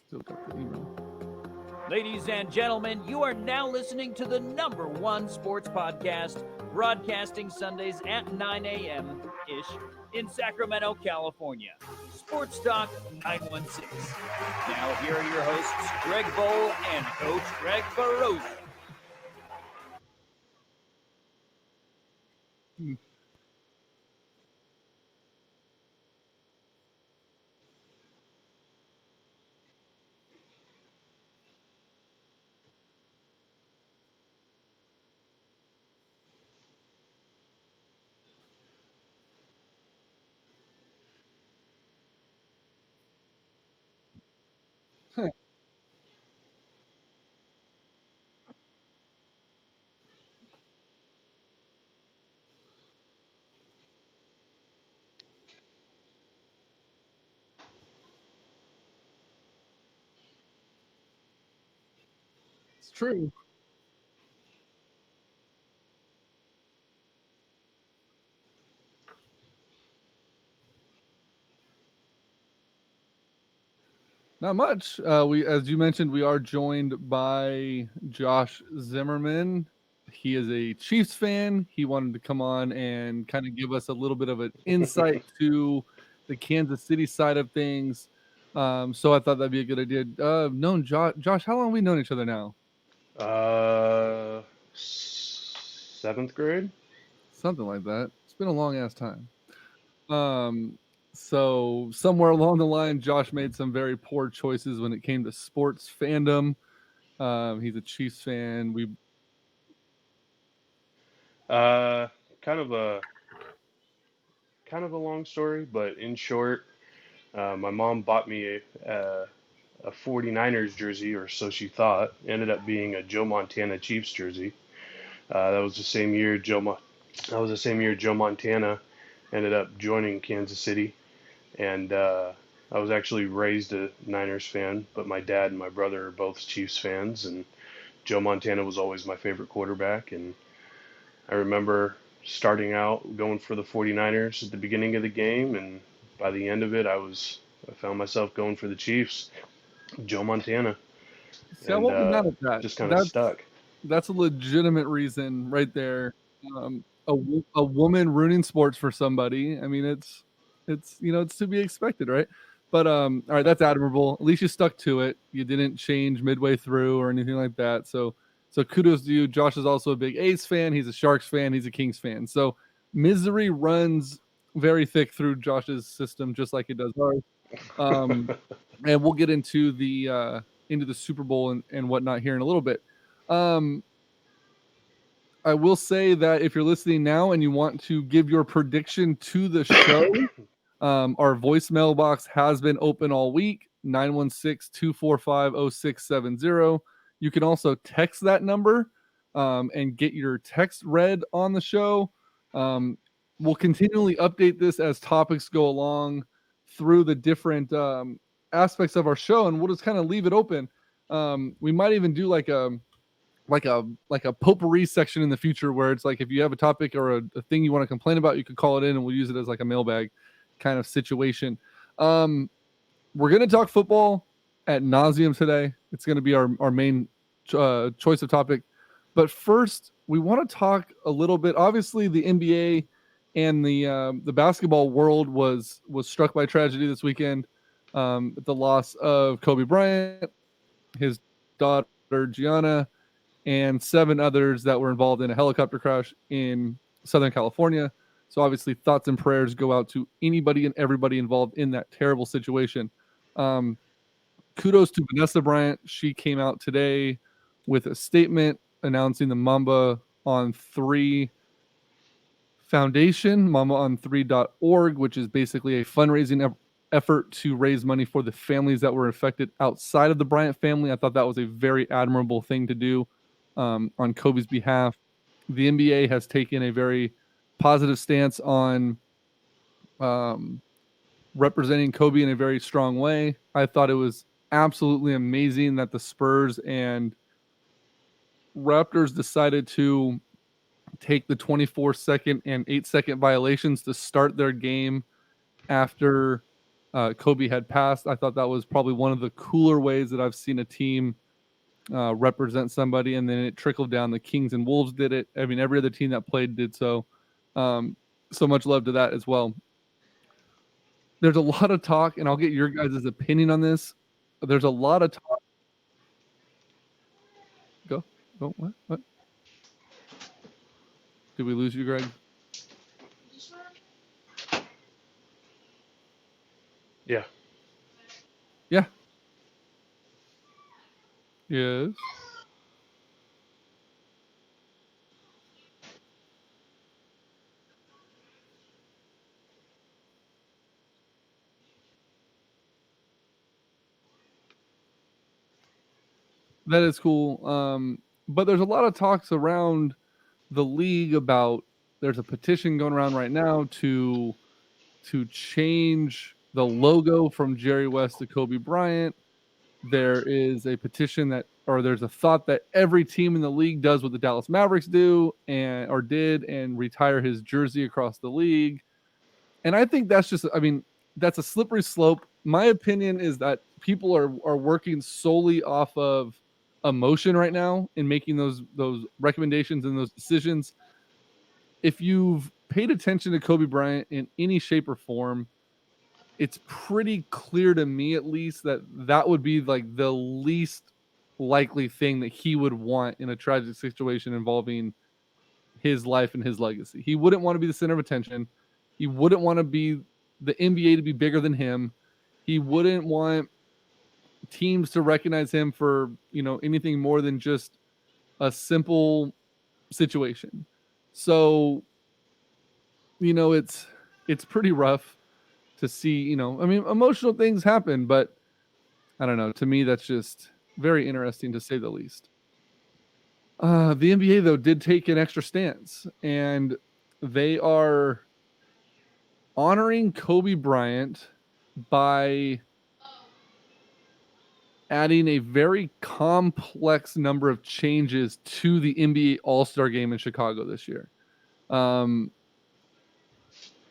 Still got the email. Ladies and gentlemen, you are now listening to the #1 sports podcast, broadcasting Sundays at 9 a.m. ish in Sacramento, California. Sports Talk 916. Now, here are your hosts, Greg Bowl and Coach Greg Barroso. It's true. Not much. As you mentioned, we are joined by Josh Zimmerman. He is a Chiefs fan. He wanted to come on and kind of give us a little bit of an insight to the Kansas City side of things. So I thought that'd be a good idea. Known Josh, how long have we known each other now? Seventh grade. Something like that. It's been a long ass time. Um, so somewhere along the line, Josh made some very poor choices when it came to sports fandom. He's a Chiefs fan. Uh, kind of a long story, but in short, my mom bought me a 49ers jersey, or so she thought. Ended up being a Joe Montana Chiefs jersey. That was the same year Joe Montana ended up joining Kansas City, and I was actually raised a Niners fan, but my dad and my brother are both Chiefs fans, and Joe Montana was always my favorite quarterback. And I remember starting out going for the 49ers at the beginning of the game, and by the end of it, I found myself going for the Chiefs, Joe Montana, See, I and won't be mad at that. just kind of stuck. That's a legitimate reason right there. A woman ruining sports for somebody. I mean, it's it's to be expected, right? But all right, that's admirable. At least you stuck to it. You didn't change midway through or anything like that. So kudos to you. Josh is also a big A's fan. He's a Sharks fan. He's a Kings fan. So misery runs very thick through Josh's system, just like it does ours. Um, and we'll get into the Super Bowl and whatnot here in a little bit. Um, I will say that if you're listening now and you want to give your prediction to the show, our voicemail box has been open all week, 916-245-0670. You can also text that number and get your text read on the show. We'll continually update this as topics go along through the different aspects of our show, and we'll just kind of leave it open. We might even do like a potpourri section in the future where it's like if you have a topic or a thing you want to complain about, you could call it in and we'll use it as like a mailbag kind of situation. We're going to talk football at nauseum today. It's going to be our main choice of topic. But first, we want to talk a little bit. Obviously, the NBA and the basketball world was struck by tragedy this weekend. The loss of Kobe Bryant, his daughter Gianna, and 7 others that were involved in a helicopter crash in Southern California. So obviously, thoughts and prayers go out to anybody and everybody involved in that terrible situation. Kudos to Vanessa Bryant. She came out today with a statement announcing the Mamba on 3 Foundation, MambaOn3.org, which is basically a fundraising effort to raise money for the families that were affected outside of the Bryant family. I thought that was a very admirable thing to do on Kobe's behalf. The NBA has taken a very positive stance on representing Kobe in a very strong way. I thought it was absolutely amazing that the Spurs and Raptors decided to take the 24-second and 8-second violations to start their game after Kobe had passed. I thought that was probably one of the cooler ways that I've seen a team represent somebody, and then it trickled down. The Kings and Wolves did it. I mean, every other team that played did so. So much love to that as well. There's a lot of talk, and I'll get your guys' opinion on this. There's a lot of talk. Go. What? Did we lose you, Greg? Yeah. Yeah. Yes. That is cool. But there's a lot of talks around the league about there's a petition going around right now to change the logo from Jerry West to Kobe Bryant. There is a petition there's a thought that every team in the league does what the Dallas Mavericks do or did and retire his jersey across the league. And I think that's that's a slippery slope. My opinion is that people are working solely off of emotion right now in making those recommendations and those decisions. If you've paid attention to Kobe Bryant in any shape or form, it's pretty clear to me, at least, that would be like the least likely thing that he would want in a tragic situation involving his life and his legacy. He wouldn't want to be the center of attention. He wouldn't want to be the NBA to be bigger than him. He wouldn't want teams to recognize him for, anything more than just a simple situation. So, it's pretty rough to see, emotional things happen, but I don't know. To me, that's just very interesting to say the least. The NBA, though, did take an extra stance, and they are honoring Kobe Bryant by adding a very complex number of changes to the NBA All-Star Game in Chicago this year.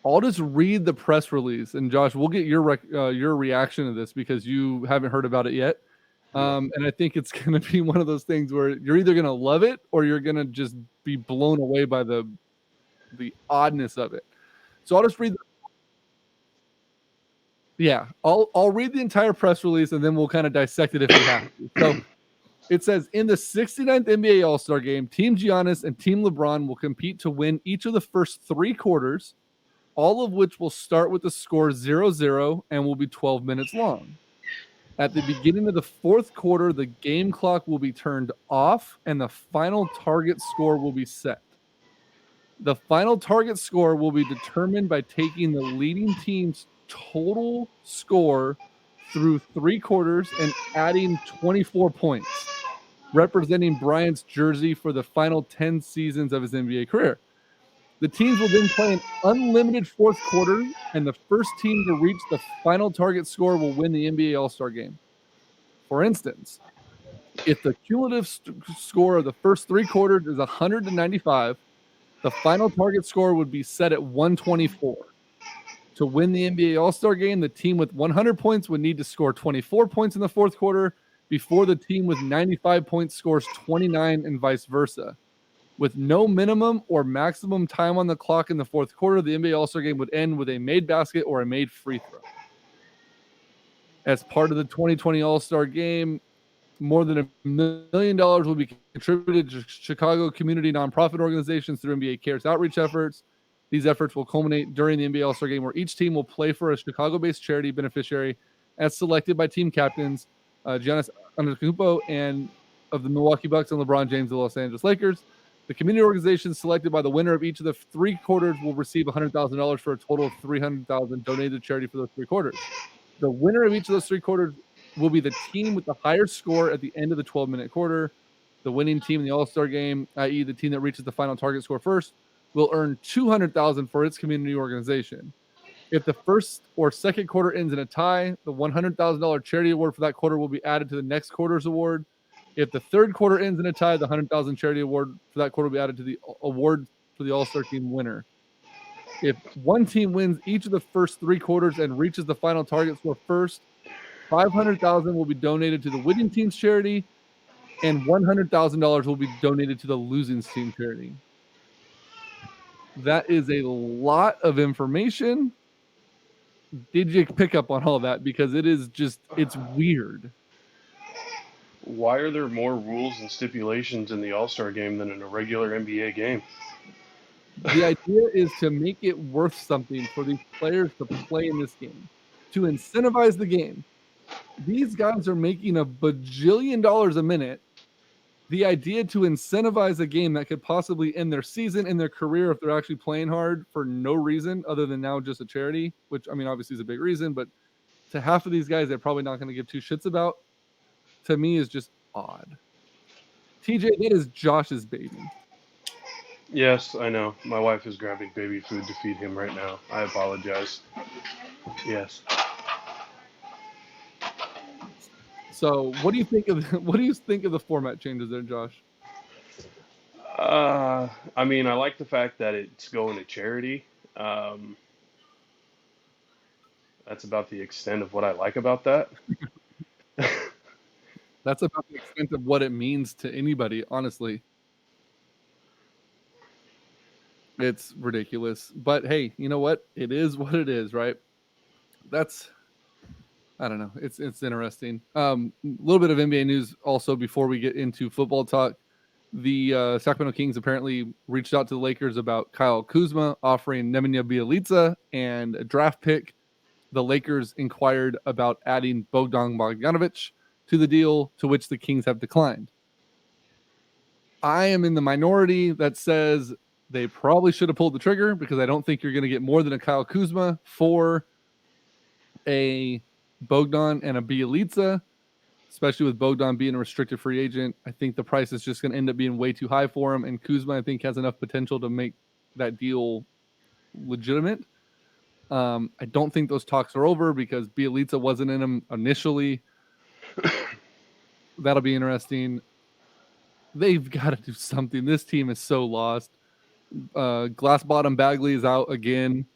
I'll just read the press release, and Josh, we'll get your reaction to this because you haven't heard about it yet. And I think it's going to be one of those things where you're either going to love it or you're going to just be blown away by the oddness of it. So I'll just read. I'll read the entire press release and then we'll kind of dissect it if we have to. So it says, in the 69th NBA All-Star Game, Team Giannis and Team LeBron will compete to win each of the first 3 quarters, all of which will start with the score 0-0 and will be 12 minutes long. At the beginning of the 4th quarter, the game clock will be turned off and the final target score will be set. The final target score will be determined by taking the leading team's total score through 3 quarters and adding 24 points, representing Bryant's jersey for the final 10 seasons of his NBA career. The teams will then play an unlimited 4th quarter, and the first team to reach the final target score will win the NBA All-Star Game. For instance, if the cumulative score of the first 3 quarters is 195, the final target score would be set at 124. To win the NBA All-Star Game, the team with 100 points would need to score 24 points in the 4th quarter before the team with 95 points scores 29 and vice versa. With no minimum or maximum time on the clock in the 4th quarter, the NBA All-Star Game would end with a made basket or a made free throw. As part of the 2020 All-Star Game, more than $1 million will be contributed to Chicago community nonprofit organizations through NBA Cares outreach efforts. These efforts will culminate during the NBA All-Star Game, where each team will play for a Chicago-based charity beneficiary as selected by team captains Giannis Antetokounmpo and of the Milwaukee Bucks and LeBron James of the Los Angeles Lakers. The community organizations selected by the winner of each of the 3 quarters will receive $100,000 for a total of $300,000 donated to charity for those 3 quarters. The winner of each of those 3 quarters will be the team with the higher score at the end of the 12-minute quarter. The winning team in the All-Star Game, i.e. the team that reaches the final target score first, will earn $200,000 for its community organization. If the first or second quarter ends in a tie, the $100,000 charity award for that quarter will be added to the next quarter's award. If the third quarter ends in a tie, the $100,000 charity award for that quarter will be added to the award for the All-Star Team winner. If one team wins each of the first 3 quarters and reaches the final target score first, $500,000 will be donated to the winning team's charity, and $100,000 will be donated to the losing team charity. That is a lot of information. Did you pick up on all that? Because it is just, it's weird. Why are there more rules and stipulations in the All-Star game than in a regular NBA game? The idea is to make it worth something for these players to play in this game, to incentivize the game. These guys are making a bajillion dollars a minute. The idea to incentivize a game that could possibly end their season and their career if they're actually playing hard for no reason other than now just a charity, which I mean obviously is a big reason, but to half of these guys they're probably not going to give two shits about, to me is just odd. TJ, that is Josh's baby. Yes, I know. My wife is grabbing baby food to feed him right now. I apologize. Yes. So what do you think of the format changes there, Josh? I mean, I like the fact that it's going to charity. That's about the extent of what I like about that. That's about the extent of what it means to anybody, honestly. It's ridiculous. But hey, you know what? It is what it is, right? That's, I don't know. It's interesting. A little bit of NBA news also before we get into football talk. The Sacramento Kings apparently reached out to the Lakers about Kyle Kuzma, offering Nemanja Bjelica and a draft pick. The Lakers inquired about adding Bogdan Bogdanovic to the deal, to which the Kings have declined. I am in the minority that says they probably should have pulled the trigger, because I don't think you're going to get more than a Kyle Kuzma for a Bogdan and a Bjelica, especially with Bogdan being a restricted free agent. I think the price is just going to end up being way too high for him, and Kuzma I think has enough potential to make that deal legitimate. I don't think those talks are over because Bjelica wasn't in them initially. That'll be interesting. They've got to do something. This team is so lost. Glass bottom Bagley is out again.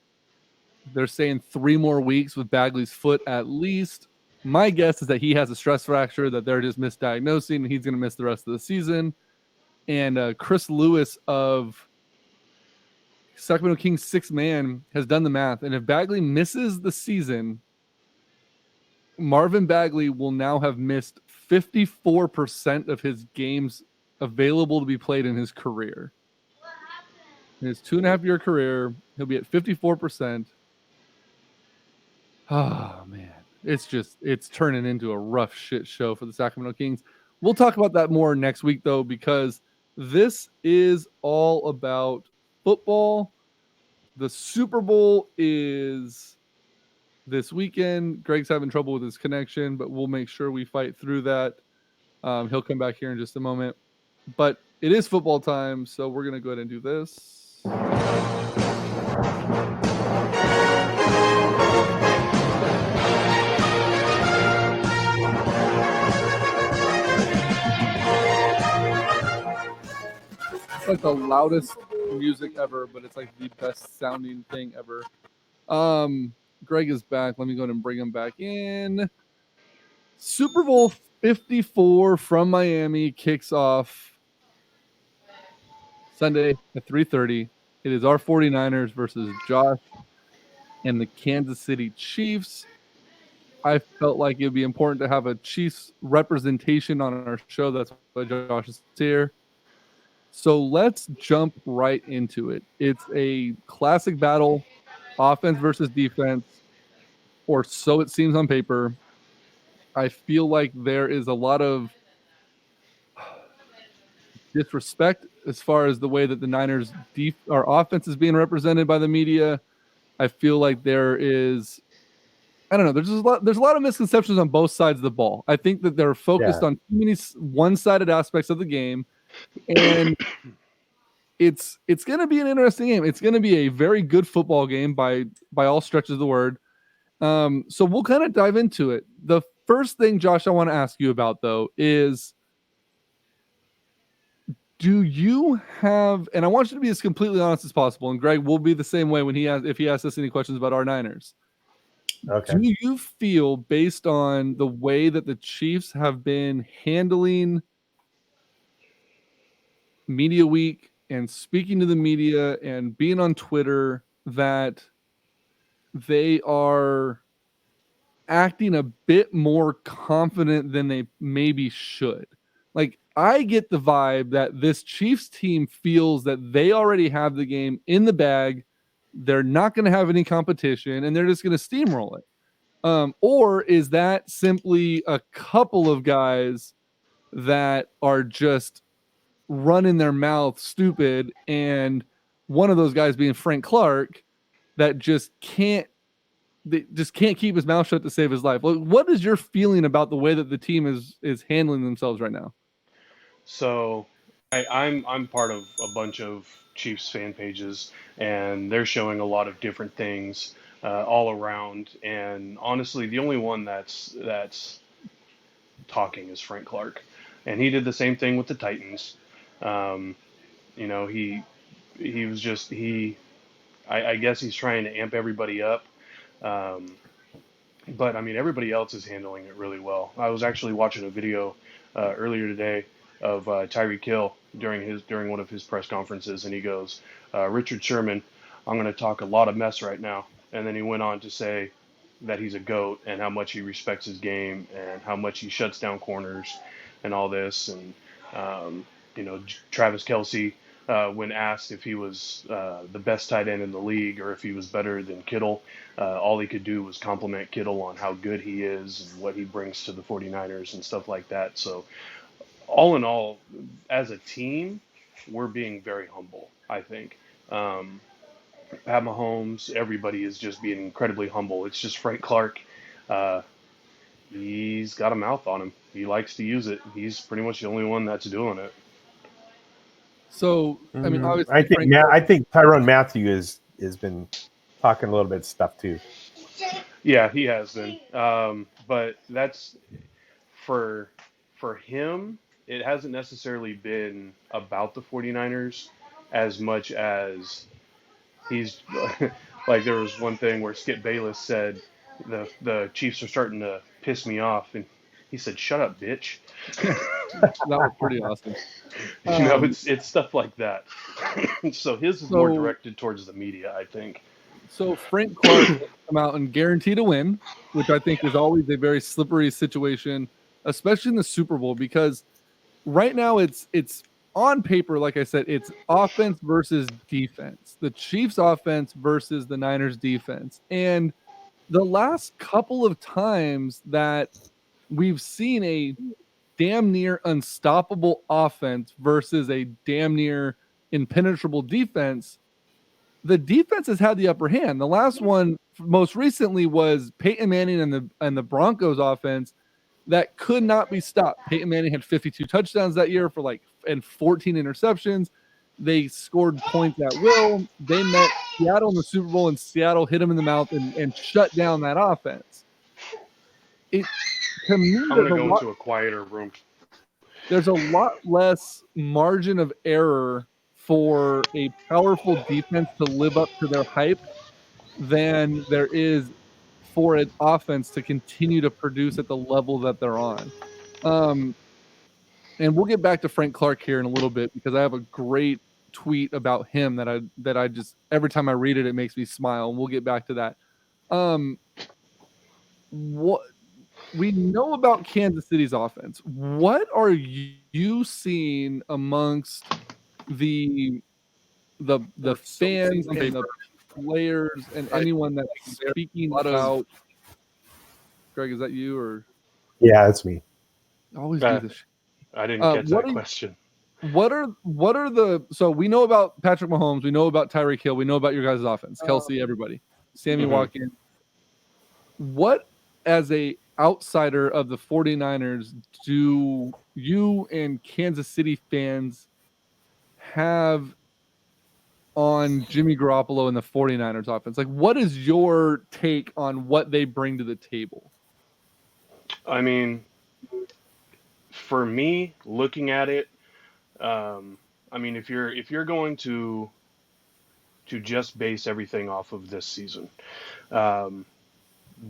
They're saying 3 more weeks with Bagley's foot at least. My guess is that he has a stress fracture that they're just misdiagnosing, and he's going to miss the rest of the season. And Chris Lewis of Sacramento Kings 6 man has done the math, and if Bagley misses the season, Marvin Bagley will now have missed 54% of his games available to be played in his career. In his 2.5-year career, he'll be at 54%. Oh, man. It's turning into a rough shit show for the Sacramento Kings. We'll talk about that more next week, though, because this is all about football. The Super Bowl is this weekend. Greg's having trouble with his connection, but we'll make sure we fight through that. He'll come back here in just a moment. But it is football time, so we're going to go ahead and do this. It's like the loudest music ever, but it's like the best sounding thing ever. Greg is back. Let me go ahead and bring him back in. Super Bowl 54 from Miami kicks off Sunday at 3:30. It is our 49ers versus Josh and the Kansas City Chiefs. I felt like it would be important to have a Chiefs representation on our show. That's why Josh is here. So let's jump right into it. It's a classic battle, offense versus defense, or so it seems on paper. I feel like there is a lot of disrespect as far as the way that the Niners our offense is being represented by the media. I feel like there is, I don't know, there's a lot of misconceptions on both sides of the ball. I think that they're focused on too many one-sided aspects of the game, and it's going to be an interesting game. It's going to be a very good football game by all stretches of the word. So we'll kind of dive into it. The first thing, Josh, I want to ask you about, though, is Do you have, and I want you to be as completely honest as possible, and Greg will be the same way if he asks us any questions about our Niners. Okay. Do you feel, based on the way that the Chiefs have been handling media week and speaking to the media and being on Twitter, that they are acting a bit more confident than they maybe should? Like, I get the vibe that this Chiefs team feels that they already have the game in the bag. They're not going to have any competition and they're just going to steamroll it. Or is that simply a couple of guys that are just running their mouth stupid, and one of those guys being Frank Clark, that just can't keep his mouth shut to save his life? What is your feeling about the way that the team is handling themselves right now? So I'm part of a bunch of Chiefs fan pages, and they're showing a lot of different things all around. And honestly, the only one that's talking is Frank Clark, and he did the same thing with the Titans. Um, you know, he was just I guess he's trying to amp everybody up. Um, but I mean, everybody else is handling it really well. I was actually watching a video earlier today of Tyreek Hill during one of his press conferences, and he goes, "Richard Sherman, I'm going to talk a lot of mess right now," and then he went on to say that he's a goat and how much he respects his game and how much he shuts down corners and all this. And you know, Travis Kelsey, when asked if he was the best tight end in the league or if he was better than Kittle, all he could do was compliment Kittle on how good he is and what he brings to the 49ers and stuff like that. So, all in all, as a team, we're being very humble, I think. Pat Mahomes, everybody is just being incredibly humble. It's just Frank Clark. Uh, he's got a mouth on him. He likes to use it. He's pretty much the only one that's doing it. So, I mean, obviously, I think Tyrann Mathieu has been talking a little bit of stuff too. Yeah, he has been. But that's for him. It hasn't necessarily been about the 49ers as much as he's like, there was one thing where Skip Bayless said the Chiefs are starting to piss me off, and he said, "Shut up, bitch." that was pretty awesome. You know, it's stuff like that. So his is more directed towards the media, I think. So Frank Clark has come out and guaranteed a win, which I think is always a very slippery situation, especially in the Super Bowl, because right now it's on paper, like I said, it's offense versus defense. The Chiefs offense versus the Niners defense. And the last couple of times that we've seen a damn near unstoppable offense versus a damn near impenetrable defense, the defense has had the upper hand. The last one most recently was Peyton Manning and the Broncos offense that could not be stopped. Peyton Manning had 52 touchdowns that year and 14 interceptions. They scored points at will. They met Seattle in the Super Bowl, and Seattle hit them in the mouth and shut down that offense. To me, I'm going to go into a quieter room. There's a lot less margin of error for a powerful defense to live up to their hype than there is for an offense to continue to produce at the level that they're on. And we'll get back to Frank Clark here in a little bit, because I have a great tweet about him that I just, every time I read it, it makes me smile. And we'll get back to that. What we know about Kansas City's offense, what are you seeing amongst the fans and the players and anyone that's speaking about? Greg, is that you or? Yeah, that's me. I always do this. I didn't catch that question. What are the, so we know about Patrick Mahomes, we know about Tyreek Hill, we know about your guys' offense, Kelsey, everybody, Sammy Watkins. What, as a outsider of the 49ers, do you and Kansas City fans have on Jimmy Garoppolo and the 49ers offense? Like, what is your take on what they bring to the table? I mean, for me, looking at it, I mean, if you're going to just base everything off of this season, um,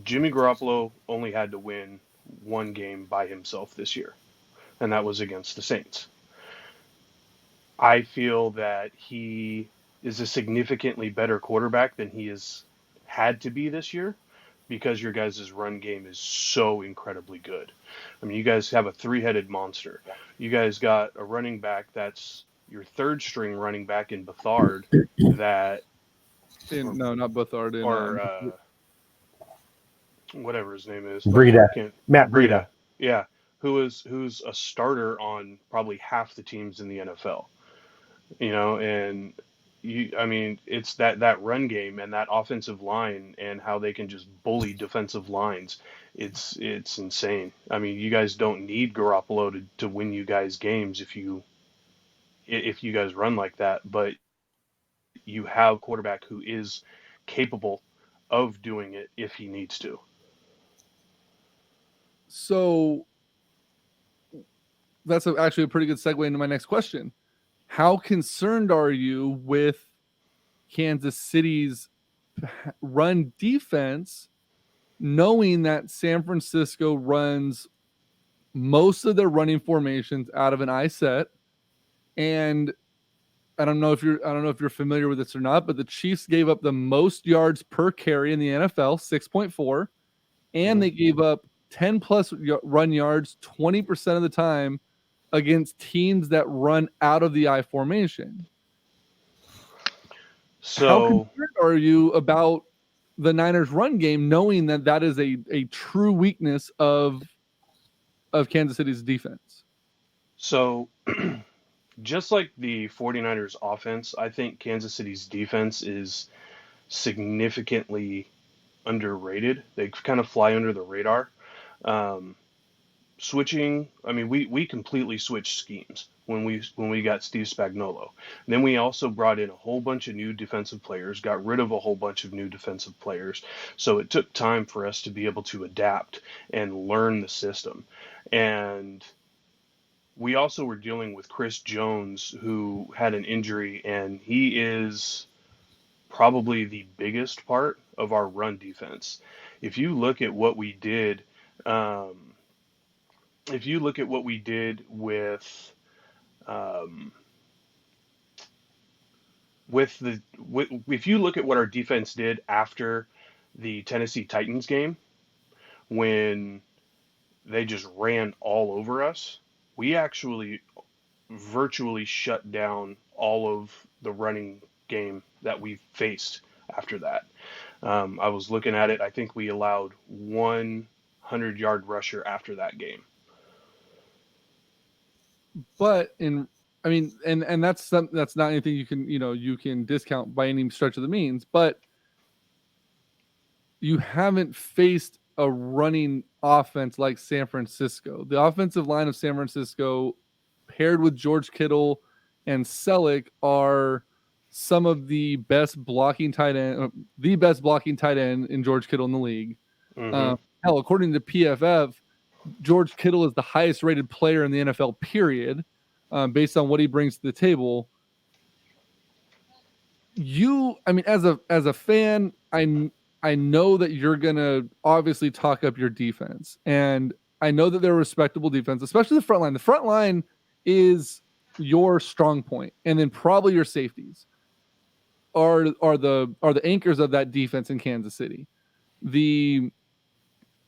Jimmy Garoppolo only had to win one game by himself this year, and that was against the Saints. I feel that he is a significantly better quarterback than he has had to be this year because your guys' run game is so incredibly good. I mean, you guys have a three-headed monster. You guys got a running back that's your third string running back in Bethard that No, not Bethard. or whatever his name is. Breida, Can't Matt Breida. Breida. Yeah, who's a starter on probably half the teams in the NFL. And I mean, it's that run game and that offensive line and how they can just bully defensive lines. It's insane. I mean, you guys don't need Garoppolo to win you guys games if you guys run like that, but you have a quarterback who is capable of doing it if he needs to. So that's actually a pretty good segue into my next question. How concerned are you with Kansas City's run defense, knowing that San Francisco runs most of their running formations out of an I set? And I don't know if you're familiar with this or not, but the Chiefs gave up the most yards per carry in the NFL, 6.4, and they gave up 10 plus run yards 20% of the time against teams that run out of the I formation. How So concerned are you about the Niners run game, knowing that is a true weakness of Kansas City's defense? so just like the 49ers offense, I think Kansas City's defense is significantly underrated. They kind of fly under the radar. Um, Switching, I mean, we completely switched schemes when we got Steve Spagnuolo. Then we also brought in a whole bunch of new defensive players, got rid of a whole bunch of new defensive players. So it took time for us to be able to adapt and learn the system. And we also were dealing with Chris Jones, who had an injury, and he is probably the biggest part of our run defense. If you look at what we did, um, if you look at what we did um, if you look at what our defense did after the Tennessee Titans game, when they just ran all over us, we actually virtually shut down all of the running game that we faced after that. I was looking at it. I think we allowed 100-yard rusher after that game. But and that's not anything you can discount by any stretch of the means. But you haven't faced a running offense like San Francisco. The offensive line of San Francisco, paired with George Kittle and Selleck, are some of the best blocking tight end in George Kittle in the league. Mm-hmm. Hell, according to PFF, George Kittle is the highest rated player in the NFL, period, based on what he brings to the table. As a fan, I know that you're gonna obviously talk up your defense, and I know that they're a respectable defense, especially the front line. The front line is your strong point, and then probably your safeties are the anchors of that defense in Kansas City. The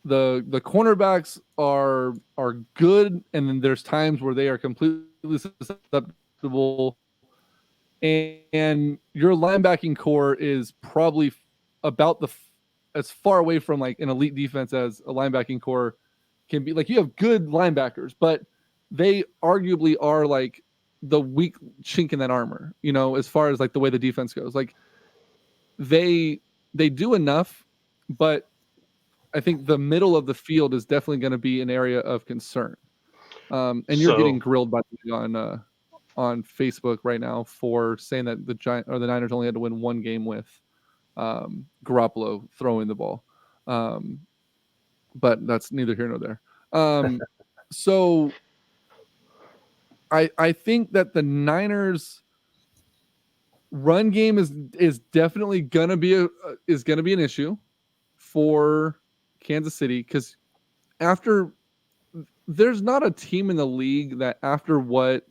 cornerbacks are good, and then there's times where they are completely susceptible. And your linebacking core is probably about as far away from like an elite defense as a linebacking core can be. Like, you have good linebackers, but they arguably are like the weak chink in that armor, as far as like the way the defense goes. Like, they do enough, but I think the middle of the field is definitely going to be an area of concern. And you're getting grilled by on Facebook right now for saying that the Niners only had to win one game with Garoppolo throwing the ball. But that's neither here nor there. So I think that the Niners run game is definitely gonna be an issue for Kansas City, because there's not a team in the league that after what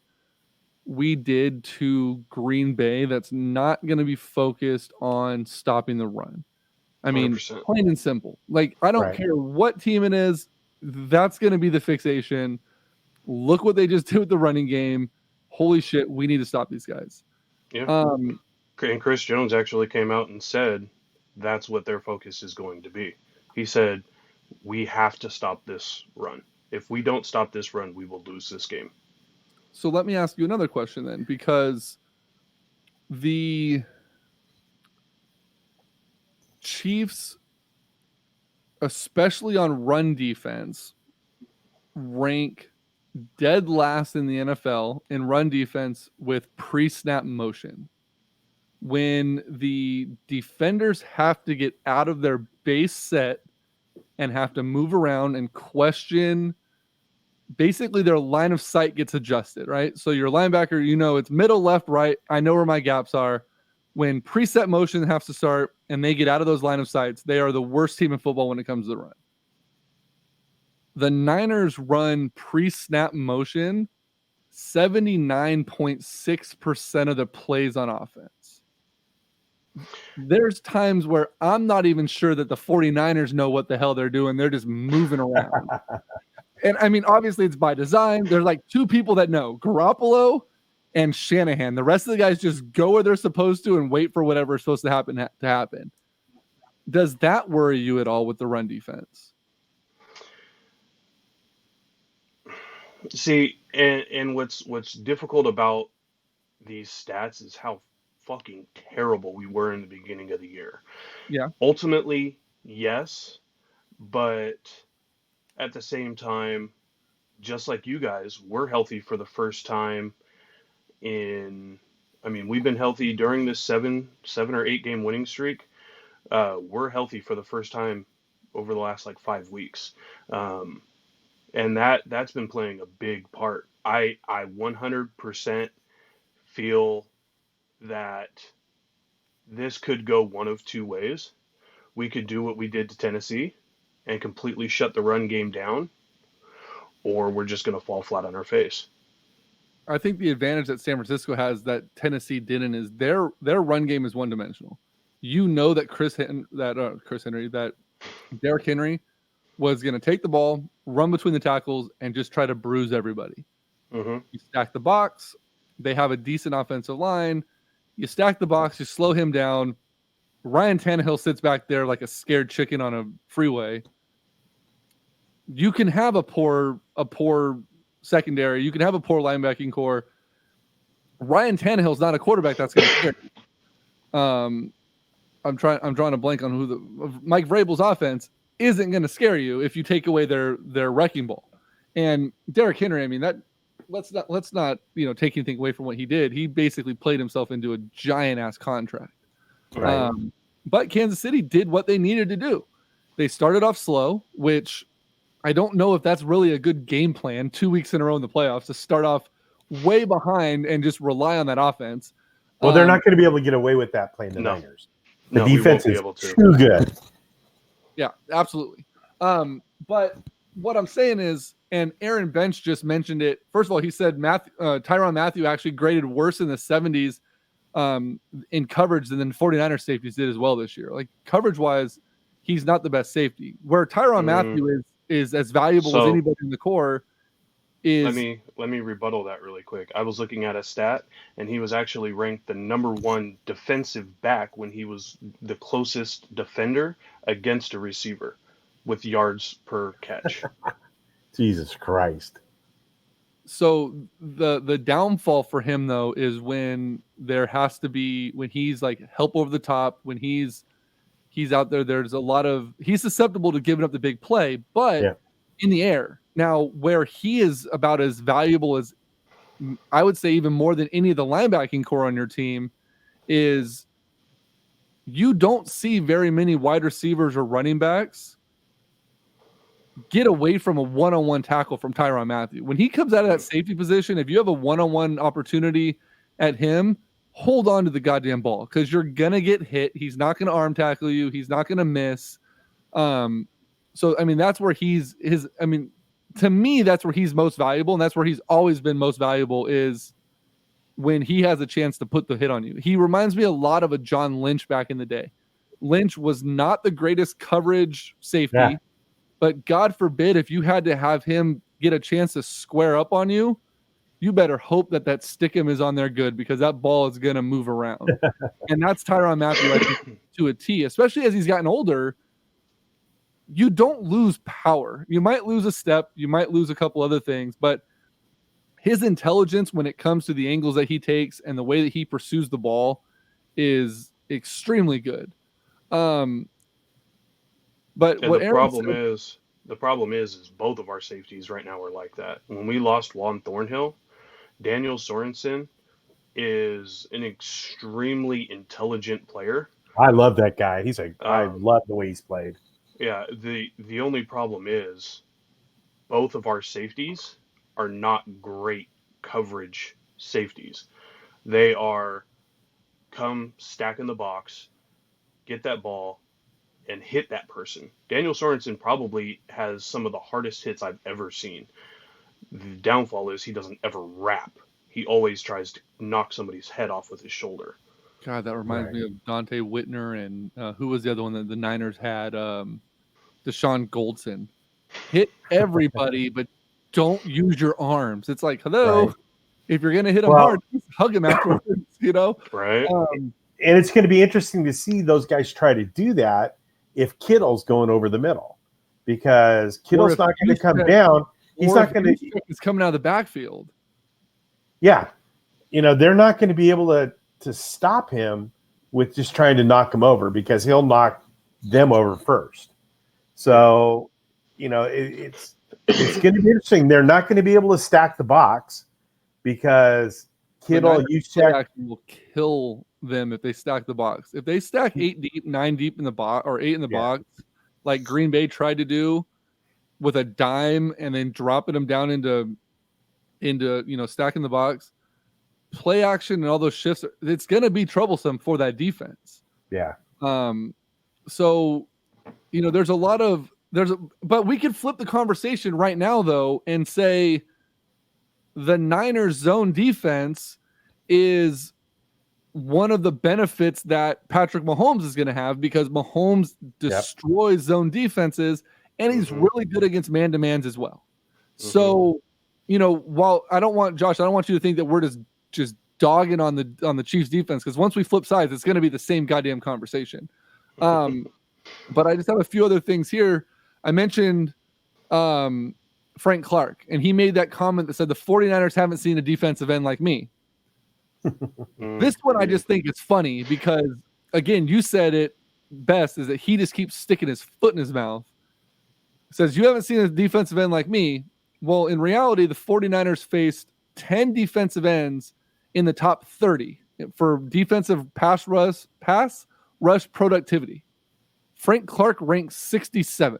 we did to Green Bay that's not going to be focused on stopping the run. I mean, 100%. plain and simple. Like, I don't Right. care what team it is, that's going to be the fixation. Look what they just did with the running game. Holy shit, we need to stop these guys. Yeah. Um, And Chris Jones actually came out and said that's what their focus is going to be. He said, we have to stop this run. If we don't stop this run, we will lose this game. so let me ask you another question then, because the Chiefs, especially on run defense, rank dead last in the NFL in run defense with pre-snap motion. When the defenders have to get out of their base set and have to move around and question, basically their line of sight gets adjusted, right? So your linebacker, it's middle, left, right. I know where my gaps are. When preset motion has to start and they get out of those line of sights, they are the worst team in football when it comes to the run. The Niners run pre-snap motion 79.6% of the plays on offense. There's times where I'm not even sure that the 49ers know what the hell they're doing. They're just moving around. And I mean, obviously it's by design. There's like two people that know, Garoppolo and Shanahan. The rest of the guys just go where they're supposed to and wait for whatever is supposed to happen. Does that worry you at all with the run defense? See, and what's difficult about these stats is how fucking terrible we were in the beginning of the year. Yeah. Ultimately, yes, but at the same time, just like you guys, we're healthy for the first time we've been healthy during this seven or 8 game winning streak. We're healthy for the first time over the last like 5 weeks. And that's been playing a big part. I 100% feel that this could go one of two ways. We could do what we did to Tennessee and completely shut the run game down, or we're just going to fall flat on our face. I think the advantage that San Francisco has that Tennessee didn't is their run game is one-dimensional. That Derrick Henry was going to take the ball, run between the tackles, and just try to bruise everybody. Mm-hmm. You stack the box. They have a decent offensive line. You stack the box. You slow him down. Ryan Tannehill sits back there like a scared chicken on a freeway. You can have a poor secondary. You can have a poor linebacking core. Ryan Tannehill's not a quarterback that's going to scare you. I'm drawing a blank on who Mike Vrabel's offense isn't going to scare you if you take away their wrecking ball. And Derrick Henry, I mean, that let's not take anything away from what he did. He basically played himself into a giant ass contract. Right. But Kansas City did what they needed to do. They started off slow, which I don't know if that's really a good game plan 2 weeks in a row in the playoffs to start off way behind and just rely on that offense. Well, they're not going to be able to get away with that playing the Niners. The defense is too good. Yeah, absolutely. But what I'm saying is, and Aaron Bench just mentioned it. First of all, he said Tyrann Mathieu actually graded worse in the 70s in coverage than the 49ers safeties did as well this year. Like, coverage-wise, he's not the best safety. Where Tyrann Mathieu is as valuable as anybody in the core is... Let me rebuttal that really quick. I was looking at a stat, and he was actually ranked the number 1 defensive back when he was the closest defender against a receiver with yards per catch. Jesus Christ. So the downfall for him, though, is when there has to be, when he's like help over the top, when he's out there, there's a lot of, he's susceptible to giving up the big play, but in the air. Now, where he is about as valuable as, I would say even more than any of the linebacking core on your team, is you don't see very many wide receivers or running backs get away from a one-on-one tackle from Tyrann Mathieu. When he comes out of that safety position, if you have a one-on-one opportunity at him, hold on to the goddamn ball because you're going to get hit. He's not going to arm tackle you. He's not going to miss. So, I mean, that's where to me, that's where he's most valuable. And that's where he's always been most valuable is when he has a chance to put the hit on you. He reminds me a lot of a John Lynch back in the day. Lynch was not the greatest coverage safety, but God forbid if you had to have him get a chance to square up on you, you better hope that stick him is on there good because that ball is going to move around. And that's Tyrann Mathieu, I think, to a T, especially as he's gotten older. You don't lose power. You might lose a step. You might lose a couple other things, but his intelligence when it comes to the angles that he takes and the way that he pursues the ball is extremely good. But and what the Aaron problem is both of our safeties right now are like that. When we lost Juan Thornhill, Daniel Sorensen is an extremely intelligent player. I love that guy. I love the way he's played. Yeah, the only problem is both of our safeties are not great coverage safeties. They are come stack in the box, get that ball, and hit that person. Daniel Sorensen probably has some of the hardest hits I've ever seen. The downfall is he doesn't ever wrap. He always tries to knock somebody's head off with his shoulder. God, that reminds me of Dante Whitner and who was the other one that the Niners had? Deshaun Goldson. Hit everybody, but don't use your arms. It's like, hello, if you're going to hit him hard, just hug him afterwards, Right. And it's going to be interesting to see those guys try to do that if Kittle's going over the middle because Kittle's not going to come down. He's not going to. He's coming out of the backfield. Yeah. They're not going to be able to stop him with just trying to knock him over because he'll knock them over first. So, it's going to be interesting. They're not going to be able to stack the box because Kittle, will kill them if they stack the box. If they stack 8 deep, 9 deep in the box, or 8 in the box, like Green Bay tried to do with a dime and then dropping them down into stacking the box, play action and all those shifts, it's going to be troublesome for that defense. Yeah. So, but we could flip the conversation right now though and say the Niners zone defense is one of the benefits that Patrick Mahomes is going to have because Mahomes destroys zone defenses and he's really good against man-to-mans as well. So, while I don't want you to think that we're just dogging on the Chiefs defense because once we flip sides, it's going to be the same goddamn conversation. But I just have a few other things here. I mentioned Frank Clark, and he made that comment that said the 49ers haven't seen a defensive end like me. This one I just think is funny because, again, you said it best, is that he just keeps sticking his foot in his mouth. Says, you haven't seen a defensive end like me. Well, in reality, the 49ers faced 10 defensive ends in the top 30 for defensive pass rush productivity. Frank Clark ranks 67th.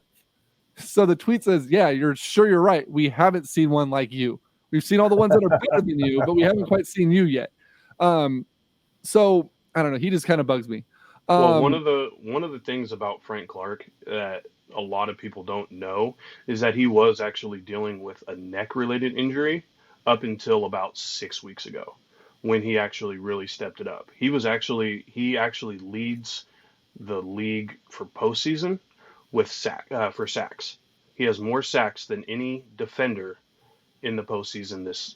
So the tweet says, yeah, you're right. We haven't seen one like you. We've seen all the ones that are better than you, but we haven't quite seen you yet. So I don't know. He just kind of bugs me. Well, one of the things about Frank Clark that a lot of people don't know is that he was actually dealing with a neck-related injury up until about 6 weeks ago, when he actually really stepped it up. He actually leads the league for postseason with for sacks. He has more sacks than any defender in the postseason this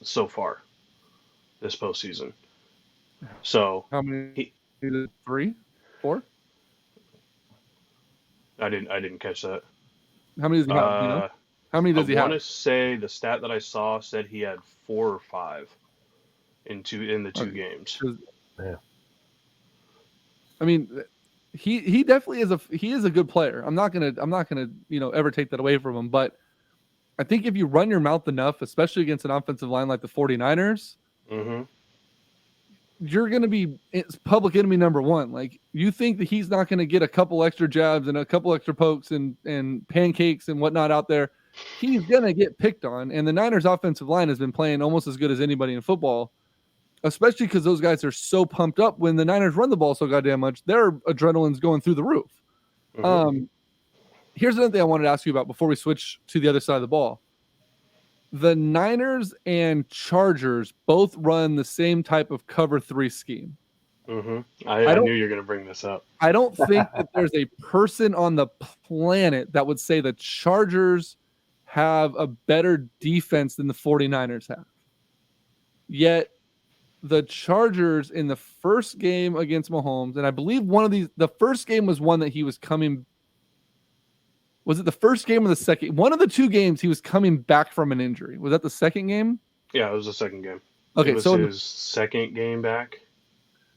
postseason. So how many? 3, 4? I didn't catch that. How many does he have? How many does he have? I want to say the stat that I saw said he had 4 or 5 in the two games. Yeah. I mean, he definitely is a good player. I'm not gonna ever take that away from him. But I think if you run your mouth enough, especially against an offensive line like the 49ers, you're going to be public enemy number one. Like, you think that he's not going to get a couple extra jabs and a couple extra pokes and pancakes and whatnot out there. He's going to get picked on. And the Niners offensive line has been playing almost as good as anybody in football, especially because those guys are so pumped up when the Niners run the ball so goddamn much. Their adrenaline's going through the roof. Mm-hmm. Here's another thing I wanted to ask you about before we switch to the other side of the ball. The Niners and Chargers both run the same type of cover 3 scheme. Mm-hmm. I knew you were going to bring this up. I don't think that there's a person on the planet that would say the Chargers have a better defense than the 49ers have. Yet the Chargers in the first game against Mahomes, and I believe the first game was one that he was coming. Was it the first game or the second? One of the 2 games he was coming back from an injury. Was that the second game? Yeah, it was the second game. Okay, it was so his second game back.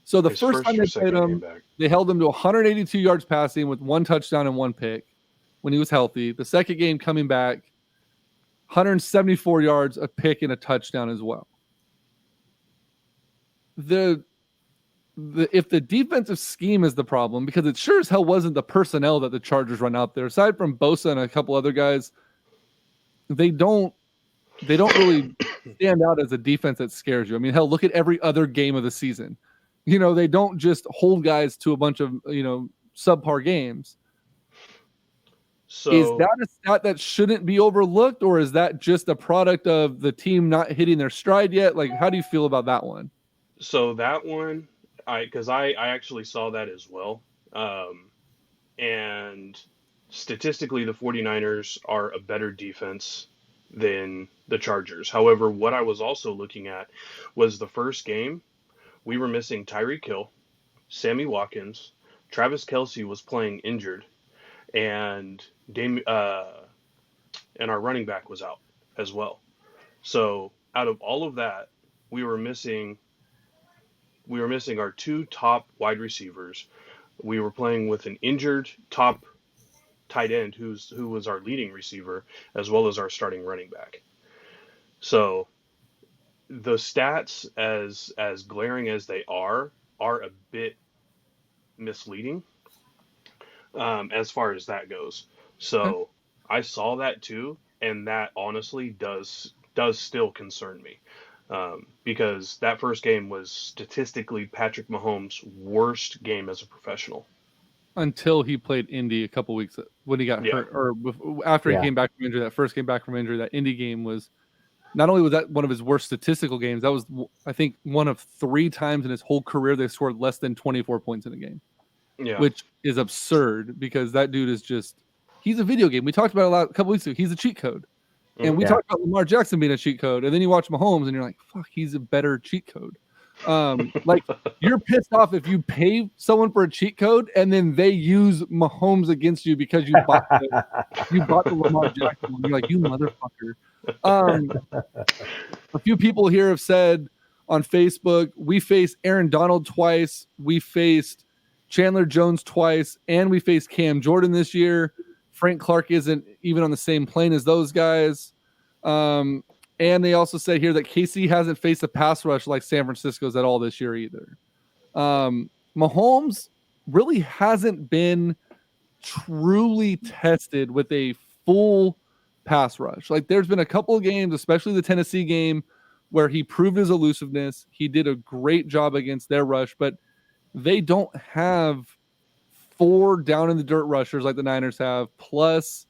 So the first time they played him, they held him to 182 yards passing with 1 touchdown and 1 pick when he was healthy. The second game coming back, 174 yards, a pick, and a touchdown as well. If the defensive scheme is the problem, because it sure as hell wasn't the personnel that the Chargers run out there. Aside from Bosa and a couple other guys, they don't really stand out as a defense that scares you. I mean, hell, look at every other game of the season. They don't just hold guys to a bunch of, subpar games. So is that a stat that shouldn't be overlooked, or is that just a product of the team not hitting their stride yet? Like, how do you feel about that one? So that one, because I actually saw that as well. And statistically, the 49ers are a better defense than the Chargers. However, what I was also looking at was the first game. We were missing Tyreek Hill, Sammy Watkins, Travis Kelce was playing injured, and our running back was out as well. So out of all of that, we were missing our 2 top wide receivers. We were playing with an injured top tight end who was our leading receiver, as well as our starting running back. So the stats, as glaring as they are a bit misleading as far as that goes. So I saw that too, and that honestly does still concern me, because that first game was statistically Patrick Mahomes' worst game as a professional. Until he played Indy a couple weeks when he got hurt, or after he came back from injury. That first game back from injury, that Indy game was. Not only was that one of his worst statistical games, that was, I think, one of 3 times in his whole career they scored less than 24 points in a game. Yeah. Which is absurd, because that dude is he's a video game. We talked about it a couple weeks ago. He's a cheat code. And we talked about Lamar Jackson being a cheat code. And then you watch Mahomes and you're like, fuck, he's a better cheat code. Like, you're pissed off if you pay someone for a cheat code and then they use Mahomes against you because you bought the Lamar Jackson. You're like, you motherfucker. A few people here have said on Facebook, we faced Aaron Donald twice, we faced Chandler Jones twice, and we faced Cam Jordan this year. Frank Clark isn't even on the same plane as those guys. And they also say here that KC hasn't faced a pass rush like San Francisco's at all this year either. Mahomes really hasn't been truly tested with a full pass rush. Like, there's been a couple of games, especially the Tennessee game, where he proved his elusiveness. He did a great job against their rush, but they don't have 4 down in the dirt rushers like the Niners have, plus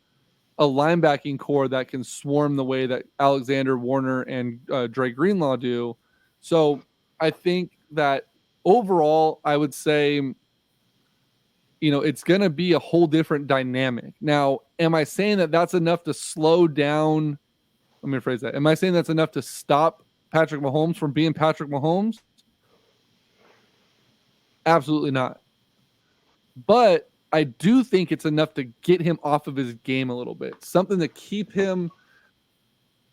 a linebacking core that can swarm the way that Alexander, Warner, and Dre Greenlaw do. So I think that overall, I would say, it's going to be a whole different dynamic. Now, am I saying that that's enough to slow down? Let me rephrase that. Am I saying that's enough to stop Patrick Mahomes from being Patrick Mahomes? Absolutely not. But I do think it's enough to get him off of his game a little bit. Something to keep him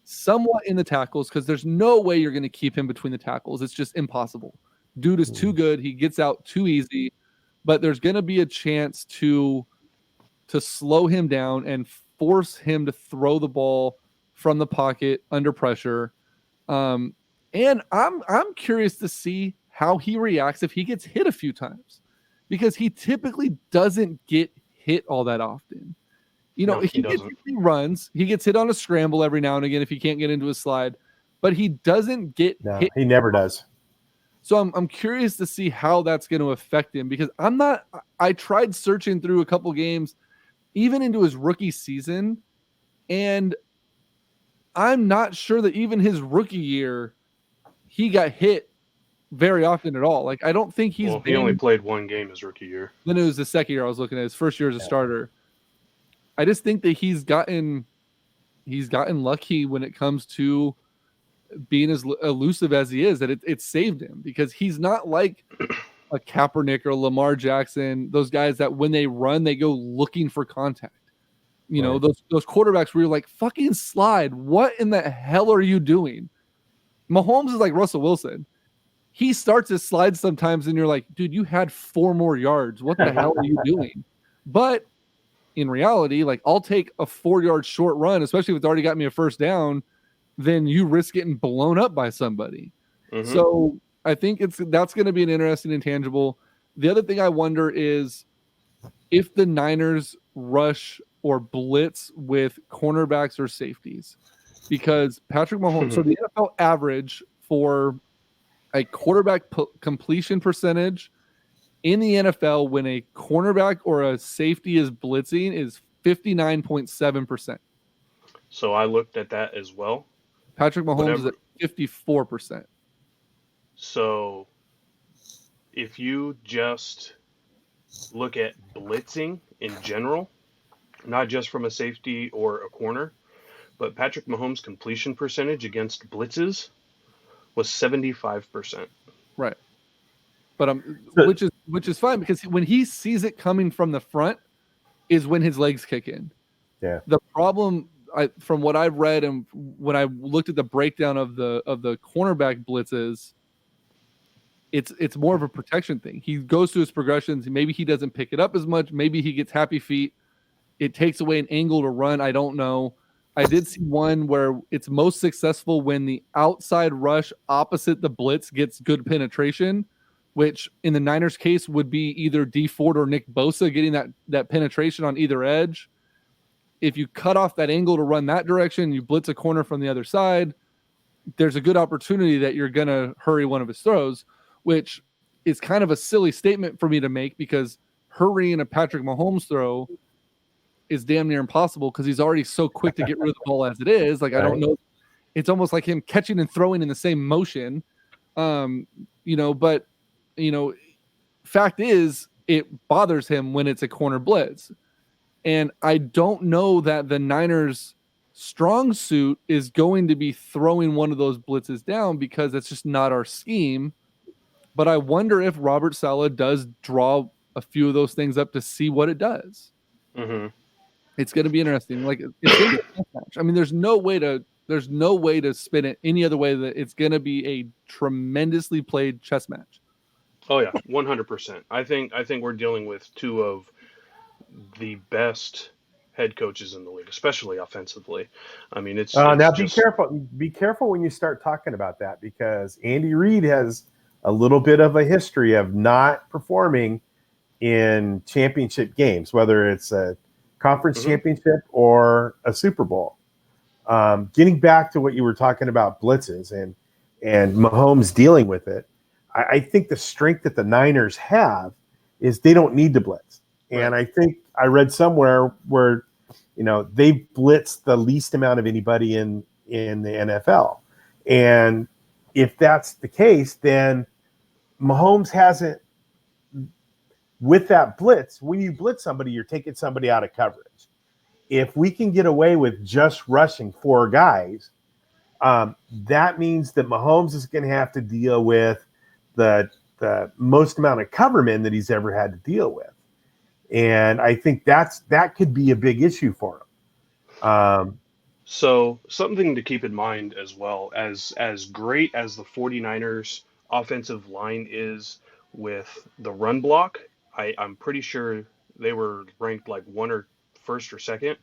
somewhat in the tackles, because there's no way you're going to keep him between the tackles. It's just impossible. Dude is too good. He gets out too easy. But there's going to be a chance to slow him down and force him to throw the ball from the pocket under pressure. And I'm curious to see how he reacts if he gets hit a few times, because he typically doesn't get hit all that often. You know, No, he he gets doesn't. he runs, he gets hit on a scramble every now and again if he can't get into a slide, but he doesn't get No, hit. he never does. So I'm curious to see how that's going to affect him, because I tried searching through a couple games, even into his rookie season, and I'm not sure that even his rookie year he got hit very often at all. Like, I don't think he's Well, he only been. played one game his rookie year. Then it was the second year I was looking at, his first year as a starter. I just think that he's gotten lucky when it comes to being as elusive as he is, that it saved him, because he's not like a Kaepernick or Lamar Jackson, those guys that when they run, they go looking for contact. You know, Right. those quarterbacks where you're like, fucking slide. What in the hell are you doing? Mahomes is like Russell Wilson. He starts his slides sometimes and you're like, dude, you had 4 more yards. What the hell are you doing? But in reality, like, I'll take a 4-yard short run, especially if it's already got me a first down, then you risk getting blown up by somebody. Mm-hmm. So I think that's going to be an interesting intangible. The other thing I wonder is if the Niners rush or blitz with cornerbacks or safeties, because Patrick Mahomes, so the NFL average for a quarterback completion percentage in the NFL when a cornerback or a safety is blitzing is 59.7%. So I looked at that as well. Patrick Mahomes is Whatever. at 54%. So if you just look at blitzing in general, not just from a safety or a corner, but Patrick Mahomes' completion percentage against blitzes was 75%. Right. But which is fine, because when he sees it coming from the front is when his legs kick in. Yeah. The problem, from what I've read and when I looked at the breakdown of the cornerback blitzes, it's more of a protection thing. He goes through his progressions. Maybe he doesn't pick it up as much. Maybe he gets happy feet. It takes away an angle to run. I don't know. I did see one where it's most successful when the outside rush opposite the blitz gets good penetration, which in the Niners case would be either D Ford or Nick Bosa getting that penetration on either edge. If you cut off that angle to run that direction, you blitz a corner from the other side, there's a good opportunity that you're going to hurry one of his throws, which is kind of a silly statement for me to make, because hurrying a Patrick Mahomes throw is damn near impossible, because he's already so quick to get rid of the ball as it is. Like, I don't know. It's almost like him catching and throwing in the same motion. But fact is, it bothers him when it's a corner blitz. And I don't know that the Niners' strong suit is going to be throwing one of those blitzes down, because that's just not our scheme. But I wonder if Robert Saleh does draw a few of those things up to see what it does. Mm-hmm. It's going to be interesting. Like, it's going to be a chess match. I mean, there's no way to spin it any other way that it's going to be a tremendously played chess match. Oh yeah, 100%. I think we're dealing with two of the best head coaches in the league, especially offensively. I mean, it's now just... be careful when you start talking about that, because Andy Reid has a little bit of a history of not performing in championship games, whether it's a conference championship or a Super Bowl. Getting back to what you were talking about, blitzes and Mahomes dealing with it, I think the strength that the Niners have is they don't need to blitz. And I think I read somewhere where, they've blitzed the least amount of anybody in the NFL. And if that's the case, then Mahomes hasn't, with that blitz, when you blitz somebody, you're taking somebody out of coverage. If we can get away with just rushing 4 guys, that means that Mahomes is going to have to deal with the most amount of covermen that he's ever had to deal with. And I think that could be a big issue for him. So something to keep in mind as well, as great as the 49ers offensive line is with the run block, I'm pretty sure they were ranked like first or second.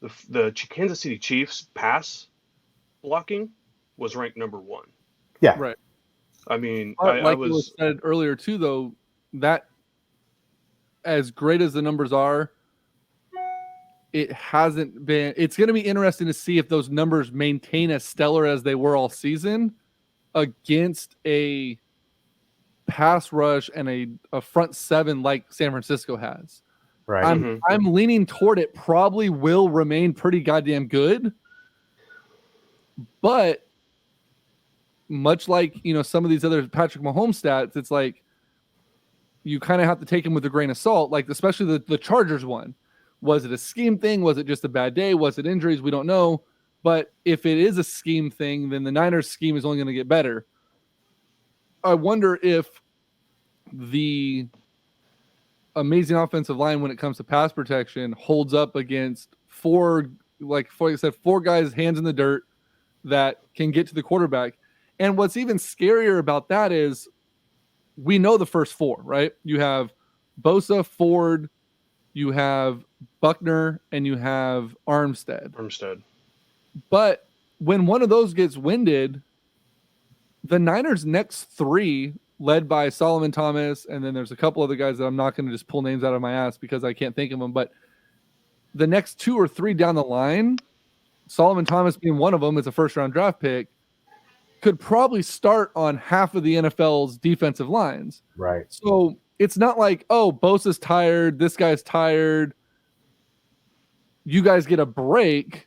The Kansas City Chiefs pass blocking was ranked number 1. Yeah. Right. I mean, But I like it was was said earlier too, though, that as great as the numbers are, it hasn't been. It's going to be interesting to see if those numbers maintain as stellar as they were all season against a pass rush and a front seven like San Francisco has. Right. I'm leaning toward it probably will remain pretty goddamn good, but much like some of these other Patrick Mahomes stats, it's like you kind of have to take him with a grain of salt. Like especially the Chargers one. Was it a scheme thing? Was it just a bad day? Was it injuries? We don't know. But if it is a scheme thing, then the Niners scheme is only going to get better. I wonder if the amazing offensive line when it comes to pass protection holds up against four guys hands in the dirt that can get to the quarterback. And what's even scarier about that is we know the first four, right? You have Bosa, Ford, you have Buckner, and you have Armstead. But when one of those gets winded, the Niners' next three, led by Solomon Thomas, and then there's a couple other guys that I'm not going to just pull names out of my ass because I can't think of them, but the next two or three down the line, Solomon Thomas being one of them, is a first-round draft pick, could probably start on half of the NFL's defensive lines. Right. So it's not like, oh, Bosa's tired, this guy's tired, you guys get a break.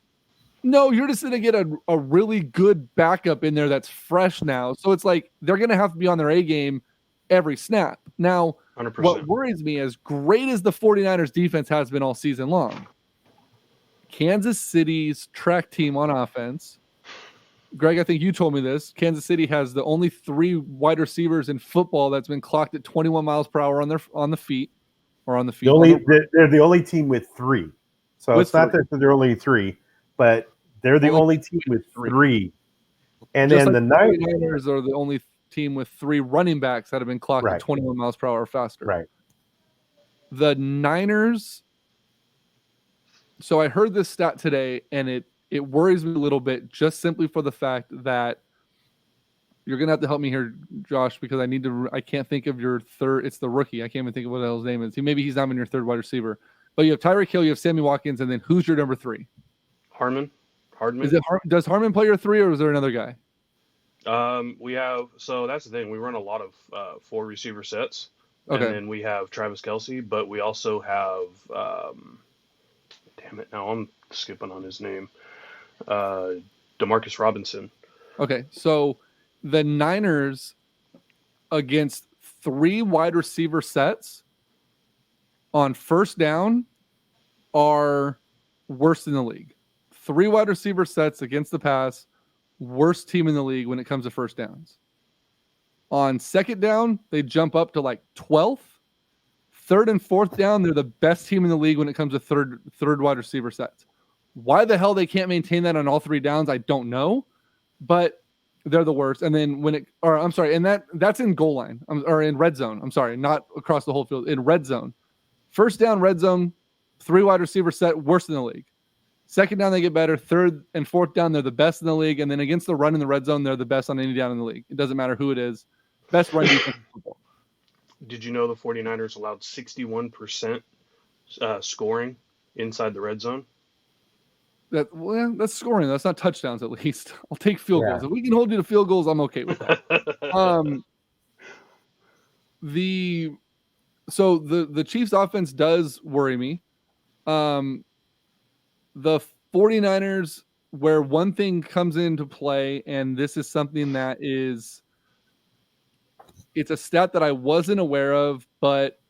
No, you're just going to get a really good backup in there that's fresh now. So it's like they're going to have to be on their A game every snap. Now, 100%. What worries me, as great as the 49ers defense has been all season long, Kansas City's track team on offense, Greg, I think you told me this, Kansas City has the only 3 wide receivers in football that's been clocked at 21 miles per hour on the feet. They're the only team with 3. So it's not that they're only 3, but they're the only team with 3. And just then like the 49ers are the only team with 3 running backs that have been clocked at 21 miles per hour or faster. Right. The Niners. So I heard this stat today, and it worries me a little bit, just simply for the fact that you're gonna have to help me here, Josh, because I can't think of your third. It's the rookie. I can't even think of what the hell his name is. Maybe he's not even your third wide receiver. But you have Tyreek Hill, you have Sammy Watkins, and then who's your number 3? Hardman. Does Hardman play your 3, or is there another guy? We have, so that's the thing. We run a lot of 4 receiver sets. Okay. And then we have Travis Kelce, but we also have, damn it, now I'm skipping on his name, Demarcus Robinson. Okay, so the Niners against 3 wide receiver sets on first down are worst in the league. 3 wide receiver sets against the pass, worst team in the league when it comes to first downs. On second down, they jump up to like 12th. Third and fourth down, they're the best team in the league when it comes to third wide receiver sets. Why the hell they can't maintain that on all 3 downs, I don't know, but they're the worst. And then that's in goal line, or in red zone. I'm sorry, not across the whole field, in red zone. First down, red zone, 3 wide receiver set, worst in the league. Second down, they get better. Third and fourth down, they're the best in the league. And then against the run in the red zone, they're the best on any down in the league. It doesn't matter who it is. Best run defense in football. Did you know the 49ers allowed 61% scoring inside the red zone? That's scoring. That's not touchdowns, at least. I'll take field goals. If we can hold you to field goals, I'm okay with that. The Chiefs offense does worry me. The 49ers, where one thing comes into play, and this is something that it's a stat that I wasn't aware of, but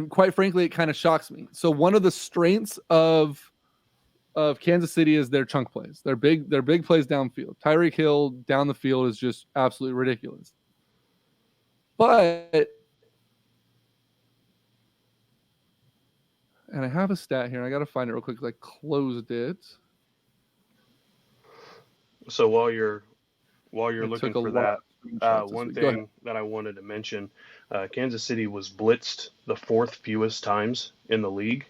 quite frankly, it kind of shocks me. So one of the strengths of Kansas City is their chunk plays. Their big plays downfield. Tyreek Hill down the field is just absolutely ridiculous. But, and I have a stat here. I got to find it real quick because I closed it. So while you're looking for that, one thing that I wanted to mention, Kansas City was blitzed the 4th fewest times in the league.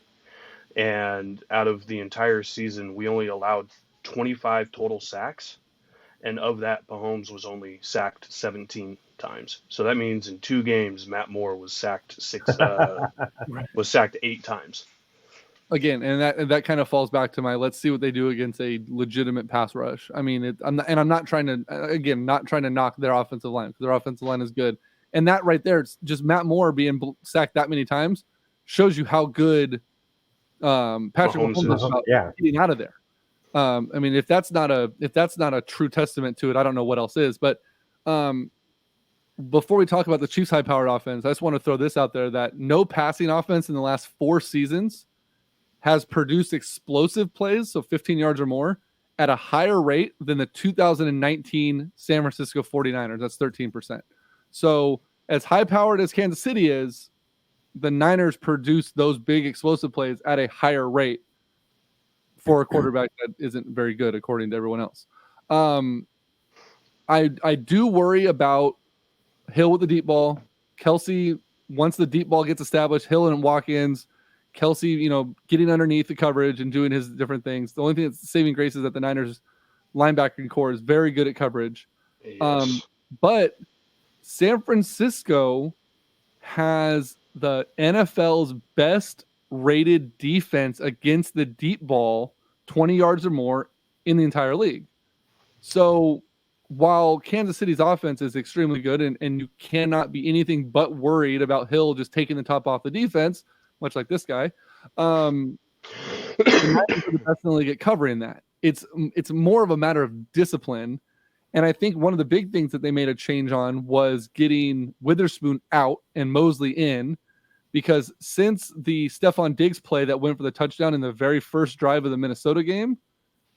And out of the entire season, we only allowed 25 total sacks. and of that, Mahomes was only sacked 17 times. So that means in 2 games, Matt Moore was sacked was sacked 8 times. Again, and that kind of falls back to my let's see what they do against a legitimate pass rush. I mean, I'm not trying to knock their offensive line, because their offensive line is good. And that right there, it's just Matt Moore being sacked that many times shows you how good Patrick Mahomes is about getting out of there. I mean, if that's not a true testament to it, I don't know what else is. But before we talk about the Chiefs' high-powered offense, I just want to throw this out there that no passing offense in the last 4 seasons has produced explosive plays, so 15 yards or more, at a higher rate than the 2019 San Francisco 49ers. That's 13%. So as high-powered as Kansas City is, the Niners produce those big explosive plays at a higher rate for a quarterback that isn't very good, according to everyone else. I do worry about Hill with the deep ball. Kelsey, once the deep ball gets established, Hill and walk-ins, Kelsey, getting underneath the coverage and doing his different things. The only thing that's saving grace is that the Niners linebacking core is very good at coverage. Yes. But San Francisco has the NFL's best rated defense against the deep ball, 20 yards or more, in the entire league. So while Kansas City's offense is extremely good, and you cannot be anything but worried about Hill just taking the top off the defense, much like this guy, the Niners are the best in the league at covering that. It's more of a matter of discipline. And I think one of the big things that they made a change on was getting Witherspoon out and Mosley in, because since the Stephon Diggs play that went for the touchdown in the very first drive of the Minnesota game,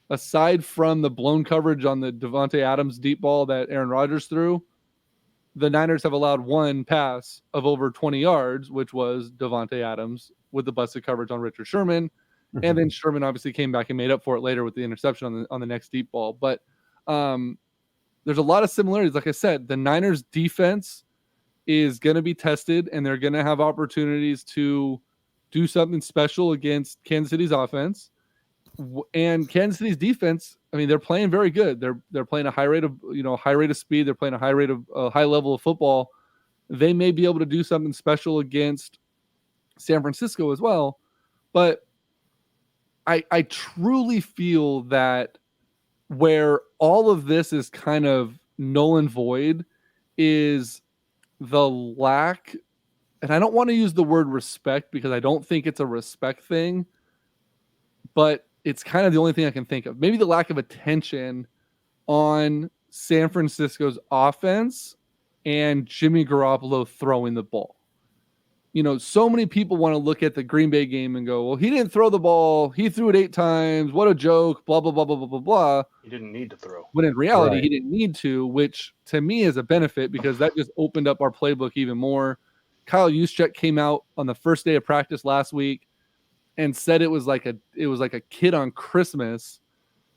aside from the blown coverage on the Devontae Adams deep ball that Aaron Rodgers threw, the Niners have allowed one pass of over 20 yards, which was Devontae Adams with the busted coverage on Richard Sherman. Mm-hmm. And then Sherman obviously came back and made up for it later with the interception on the next deep ball. But there's a lot of similarities. Like I said, the Niners defense is going to be tested, and they're going to have opportunities to do something special against Kansas City's offense. And Kansas City's defense, I mean, they're playing very good. They're playing a high rate of speed. They're playing a high level of football. They may be able to do something special against San Francisco as well. But I truly feel that where all of this is kind of null and void is the lack, and I don't want to use the word respect because I don't think it's a respect thing, but it's kind of the only thing I can think of. Maybe the lack of attention on San Francisco's offense and Jimmy Garoppolo throwing the ball. So many people want to look at the Green Bay game and go, well, he didn't throw the ball. He threw it 8 times. What a joke, blah, blah, blah, blah, blah, blah, blah. He didn't need to throw. When in reality, He didn't need to, which to me is a benefit because that just opened up our playbook even more. Kyle Juszczyk came out on the first day of practice last week and said it was like a kid on Christmas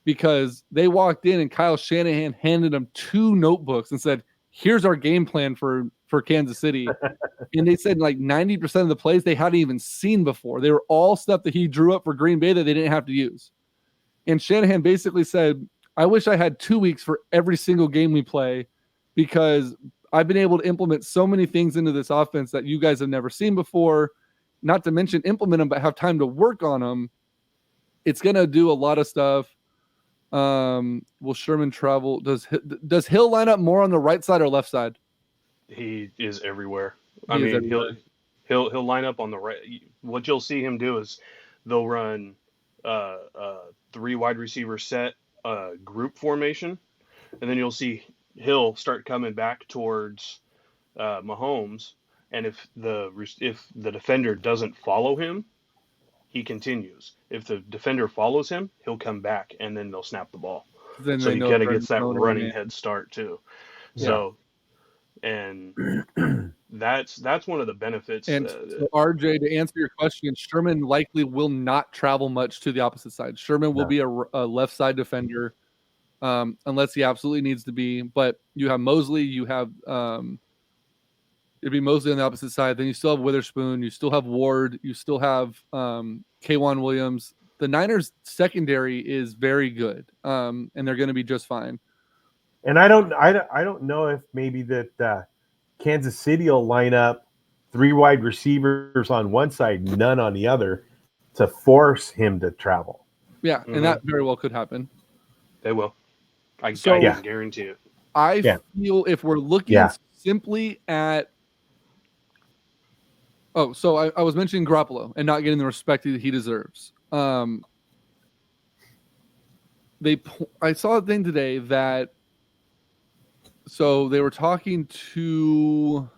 because they walked in and Kyle Shanahan handed them 2 notebooks and said, here's our game plan for Kansas City. And they said like 90% of the plays they hadn't even seen before. They were all stuff that he drew up for Green Bay that they didn't have to use. And Shanahan basically said, I wish I had 2 weeks for every single game we play because I've been able to implement so many things into this offense that you guys have never seen before, not to mention implement them, but have time to work on them. It's going to do a lot of stuff. Will Sherman travel? Does Hill line up more on the right side or left side? He is everywhere. He'll line up on the right. What you'll see him do is they'll run 3 wide receiver set group formation, and then you'll see Hill start coming back towards Mahomes. And if the defender doesn't follow him, he continues. If the defender follows him, he'll come back, and then they'll snap the ball. So he kind of gets that running head start too. Yeah. So, and that's one of the benefits. And so RJ, to answer your question, Sherman likely will not travel much to the opposite side. Sherman will be a left side defender, unless he absolutely needs to be. But you have Mosley, you have it'd be Mosley on the opposite side. Then you still have Witherspoon, you still have Ward, you still have K'Wan Williams. The Niners secondary is very good, and they're going to be just fine. And I don't know if maybe that Kansas City will line up 3 wide receivers on one side, none on the other, to force him to travel. Yeah, and that very well could happen. They will. I So can guarantee it. I feel if we're looking simply at so I was mentioning Garoppolo and not getting the respect that he deserves. I saw a thing today that so they were talking to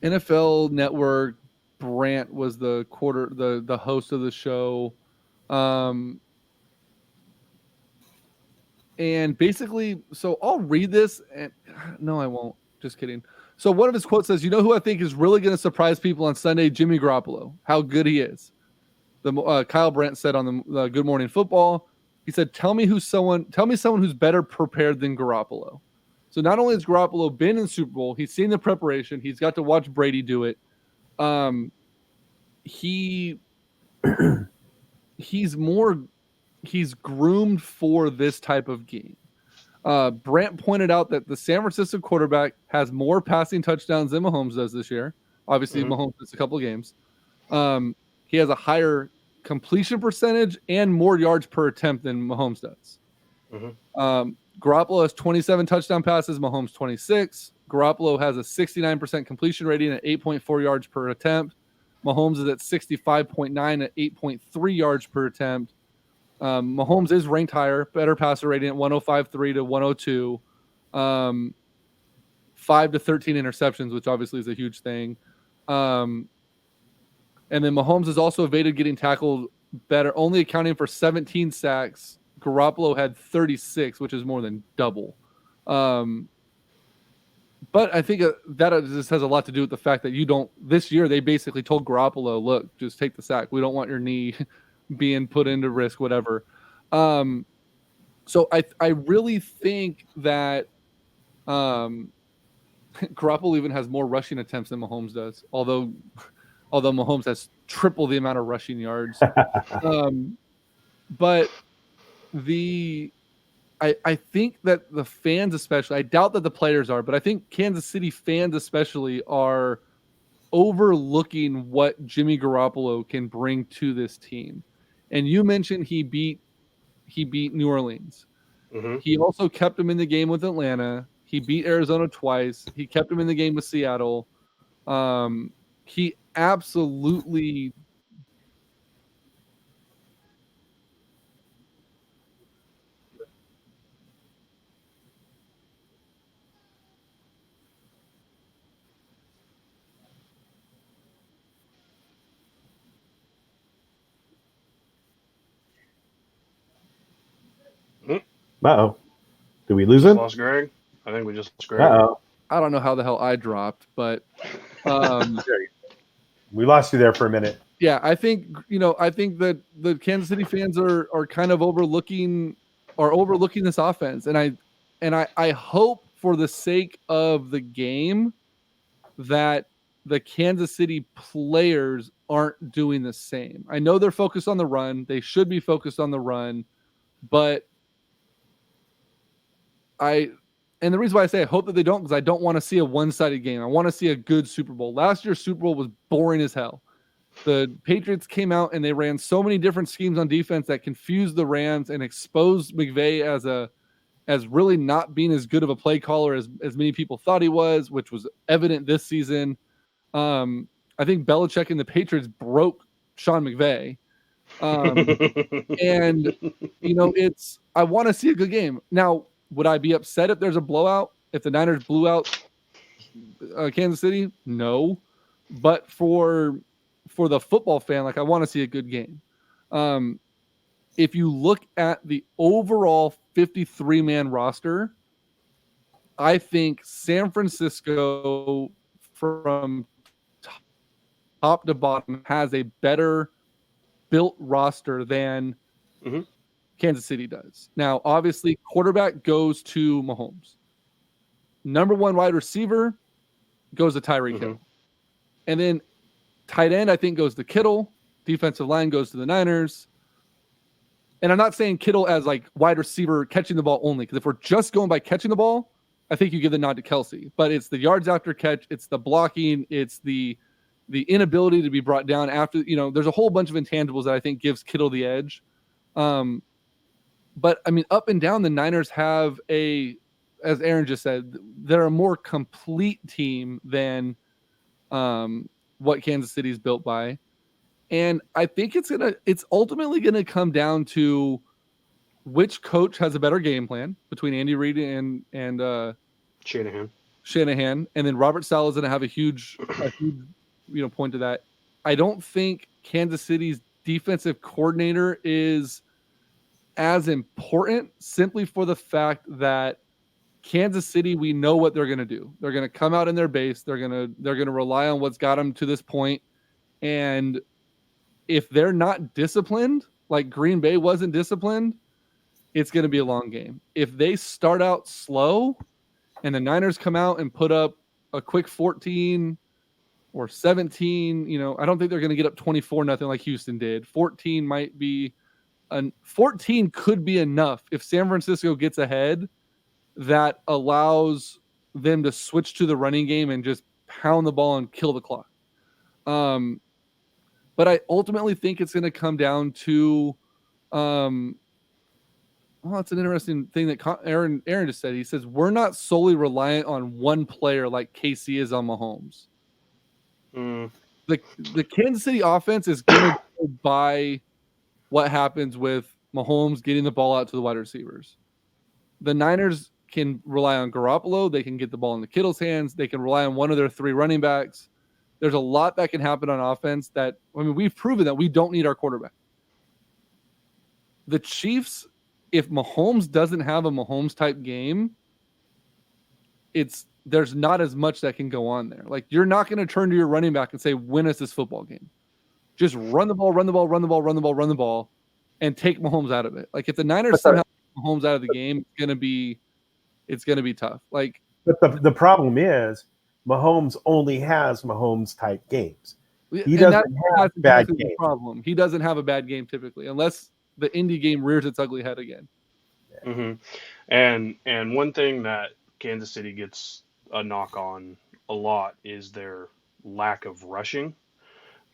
NFL Network. BRYANT was the host of the show. And basically, so I'll read this and no, I won't. Just kidding. So one of his quotes says, "You know who I think is really going to surprise people on Sunday? Jimmy Garoppolo. How good he is." Kyle Brandt said on the Good Morning Football, he said, tell me someone who's better prepared than Garoppolo." So not only has Garoppolo been in the Super Bowl, he's seen the preparation, he's got to watch Brady do it. He's groomed for this type of game. Brandt pointed out that the San Francisco quarterback has more passing touchdowns than Mahomes does this year. Obviously, Mahomes missed a couple of games. He has a higher completion percentage and more yards per attempt than Mahomes does. Garoppolo has 27 touchdown passes, Mahomes 26. Garoppolo has a 69% completion rating at 8.4 yards per attempt. Mahomes is at 65.9 at 8.3 yards per attempt. Mahomes is ranked higher, better passer rating at 105.3 to 102. 5 to 13 interceptions, which obviously is a huge thing. And then Mahomes is also evaded getting tackled better, only accounting for 17 sacks. Garoppolo had 36, which is more than double. But I think that just has a lot to do with the fact that this year they basically told Garoppolo, look, just take the sack. We don't want your knee being put into risk, whatever. So I really think that Garoppolo even has more rushing attempts than Mahomes does, although Mahomes has triple the amount of rushing yards. But I think that the fans especially, I doubt that the players are, but I think Kansas City fans especially are overlooking what Jimmy Garoppolo can bring to this team. And you mentioned he beat New Orleans. He also kept him in the game with Atlanta. He beat Arizona twice. He kept him in the game with Seattle. He absolutely Uh-oh. Did we lose Just him? lost Greg. I think we just lost Greg. Uh-oh. I don't know how the hell I dropped, but we lost you there for a minute. Yeah, I think that the Kansas City fans are kind of overlooking this offense, and I hope for the sake of the game that the Kansas City players aren't doing the same. I know they're focused on the run; they should be focused on the run, but and the reason why I say I hope that they don't, because I don't want to see a one-sided game. I want to see a good Super Bowl. Last year's Super Bowl was boring as hell. The Patriots came out and they ran so many different schemes on defense that confused the Rams and exposed McVay as really not being as good of a play caller as many people thought he was, which was evident this season. I think Belichick and the Patriots broke Sean McVay. And I want to see a good game. Now, would I be upset if there's a blowout? If the Niners blew out Kansas City? No. But for the football fan, I want to see a good game. If you look at the overall 53-man roster, I think San Francisco from top to bottom has a better built roster than Kansas City does. Now, obviously, quarterback goes to Mahomes. Number one wide receiver goes to Tyreek Hill. And then tight end, I think, goes to Kittle. Defensive line goes to the Niners. And I'm not saying Kittle as like wide receiver catching the ball only, because if we're just going by catching the ball, I think you give the nod to Kelsey. But it's the yards after catch, it's the blocking, it's the inability to be brought down after, there's a whole bunch of intangibles that I think gives Kittle the edge. But I mean, up and down, the Niners have as Aaron just said, they're a more complete team than what Kansas City's built by. And I think it's ultimately gonna come down to which coach has a better game plan between Andy Reid and Shanahan, and then Robert Saleh is gonna have a huge point to that. I don't think Kansas City's defensive coordinator is as important, simply for the fact that Kansas City, we know what they're going to do. They're going to come out in their base. They're going to rely on what's got them to this point. And if they're not disciplined, like Green Bay wasn't disciplined, it's going to be a long game. If they start out slow and the Niners come out and put up a quick 14 or 17, I don't think they're going to get up 24-0 like Houston did. 14 could be enough if San Francisco gets ahead, that allows them to switch to the running game and just pound the ball and kill the clock. But I ultimately think it's going to come down to, it's an interesting thing that Aaron just said. He says, we're not solely reliant on one player like KC is on Mahomes. The Kansas City offense is going to go by what happens with Mahomes getting the ball out to the wide receivers. The Niners can rely on Garoppolo. They can get the ball in the Kittle's hands. They can rely on one of their 3 running backs. There's a lot that can happen on offense we've proven that we don't need our quarterback. The Chiefs, if Mahomes doesn't have a Mahomes type game, there's not as much that can go on there. Like, you're not going to turn to your running back and say, win us this football game. Just run the ball, and take Mahomes out of it. Like, if the Niners somehow take Mahomes out of the game, it's gonna be tough. Like, but the problem is Mahomes only has Mahomes type games. He doesn't have bad games. Problem. He doesn't have a bad game typically, unless the Indy game rears its ugly head again. Mm-hmm. And one thing that Kansas City gets a knock on a lot is their lack of rushing.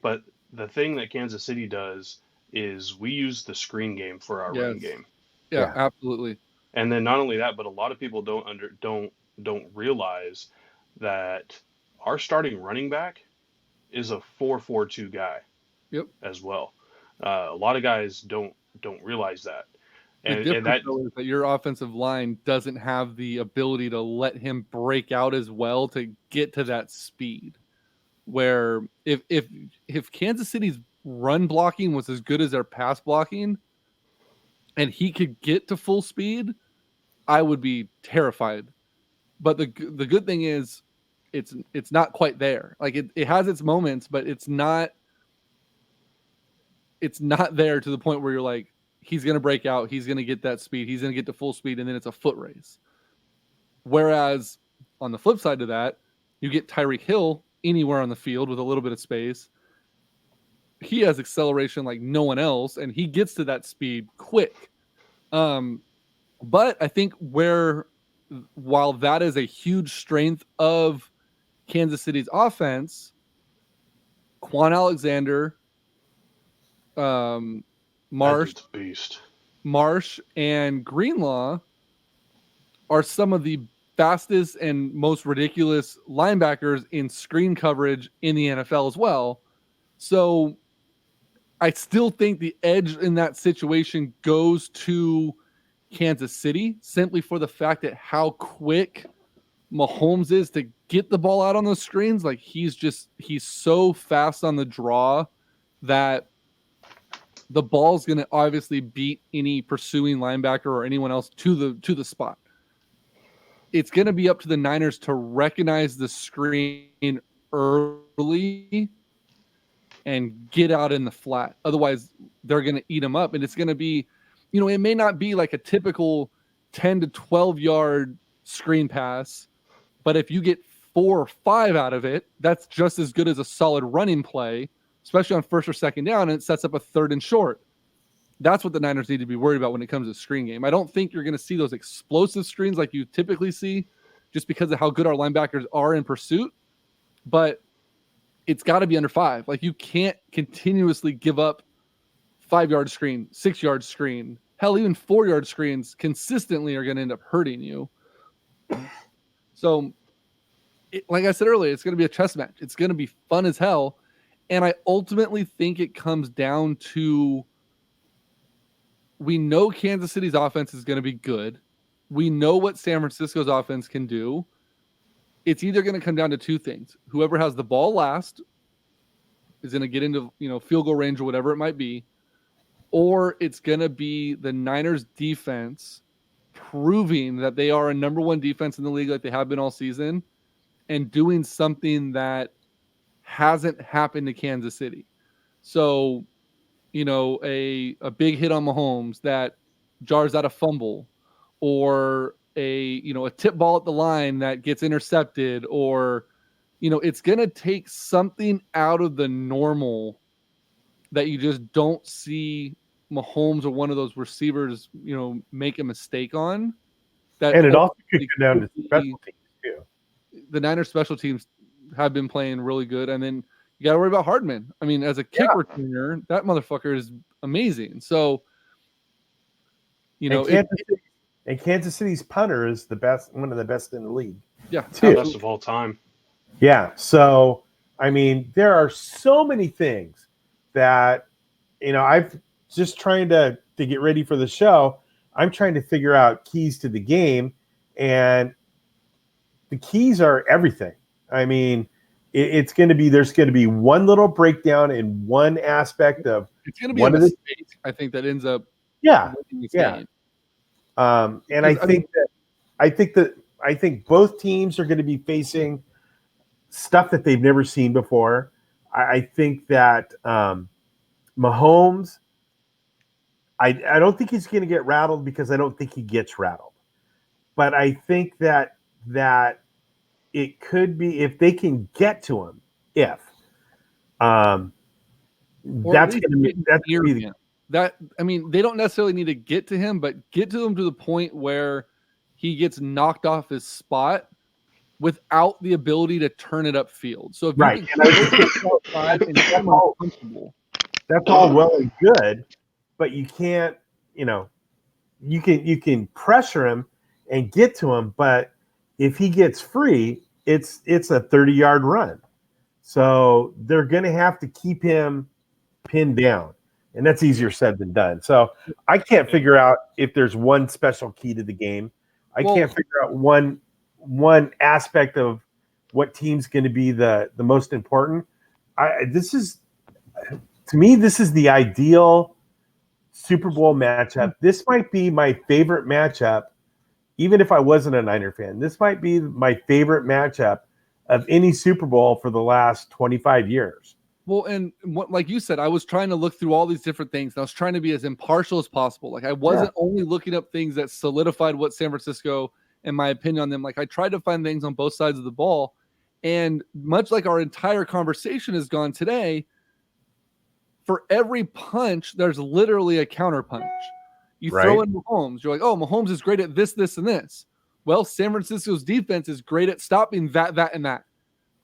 But the thing that Kansas City does is we use the screen game for our run game. Yeah, absolutely. And then not only that, but a lot of people don't realize that our starting running back is a 4-4-2 guy. Yep. As well. A lot of guys don't realize that. And that is that your offensive line doesn't have the ability to let him break out as well to get to that speed. Where if Kansas City's run blocking was as good as their pass blocking, and he could get to full speed, I would be terrified. But the good thing is, it's not quite there. Like, it has its moments, but it's not there to the point where you're like, he's going to break out, he's going to get that speed, he's going to get to full speed, and then it's a foot race. Whereas on the flip side of that, you get Tyreek Hill anywhere on the field with a little bit of space. He has acceleration like no one else, and he gets to that speed quick. But I think while that is a huge strength of Kansas City's offense, Quan Alexander, Marsh, and Greenlaw are some of the fastest and most ridiculous linebackers in screen coverage in the NFL as well. So I still think the edge in that situation goes to Kansas City, simply for the fact that how quick Mahomes is to get the ball out on those screens. Like, he's so fast on the draw that the ball's going to obviously beat any pursuing linebacker or anyone else to the spot. It's going to be up to the Niners to recognize the screen early and get out in the flat. Otherwise, they're going to eat them up. And it's going to be, it may not be like a typical 10 to 12 yard screen pass, but if you get 4 or 5 out of it, that's just as good as a solid running play, especially on first or second down, and it sets up a 3rd and short. That's what the Niners need to be worried about when it comes to screen game. I don't think you're going to see those explosive screens like you typically see just because of how good our linebackers are in pursuit, but it's got to be under 5. Like, you can't continuously give up 5-yard screen, 6-yard screen, hell, even 4-yard screens consistently are going to end up hurting you. So, like I said earlier, it's going to be a chess match. It's going to be fun as hell. And I ultimately think it comes down to, we know Kansas City's offense is going to be good. We know what San Francisco's offense can do. It's either going to come down to 2 things. Whoever has the ball last is going to get into, field goal range or whatever it might be, or it's going to be the Niners defense proving that they are a number 1 defense in the league like they have been all season and doing something that hasn't happened to Kansas City. So, a big hit on Mahomes that jars out a fumble, or a tip ball at the line that gets intercepted, or, it's going to take something out of the normal that you just don't see Mahomes or one of those receivers, make a mistake on. And it also could go down to special teams too. The Niners special teams have been playing really good. And then you got to worry about Hardman. I mean, as a kick returner, that motherfucker is amazing. So, and Kansas City's punter is one of the best in the league. Yeah. Best of all time. Yeah. So, I mean, there are so many things that, I've just trying to get ready for the show. I'm trying to figure out keys to the game, and the keys are everything. I mean, there's going to be one little breakdown in one aspect of it's going to be one of the states, I think, that ends up winning this game. And I think both teams are going to be facing stuff that they've never seen before. I think that Mahomes, I don't think he's going to get rattled, because I don't think he gets rattled. But I think that it could be, if they can get to him, that's going to be that. I mean, they don't necessarily need to get to him, but get to him to the point where he gets knocked off his spot without the ability to turn it upfield. So if you can that's all well and good, but you can't, you can pressure him and get to him, but if he gets free, it's a 30-yard run. So they're going to have to keep him pinned down, and that's easier said than done. So I can't figure out if there's one special key to the game. I can't figure out one aspect of what team's going to be the most important. To me, this is the ideal Super Bowl matchup. This might be my favorite matchup, even if I wasn't a Niner fan. This might be my favorite matchup of any Super Bowl for the last 25 years. Well, and like you said, I was trying to look through all these different things. And I was trying to be as impartial as possible. Like, I wasn't only looking up things that solidified what San Francisco and my opinion on them. Like, I tried to find things on both sides of the ball. And much like our entire conversation has gone today, for every punch, there's literally a counter punch. You throw in Mahomes. You're like, oh, Mahomes is great at this, this, and this. Well, San Francisco's defense is great at stopping that, and that.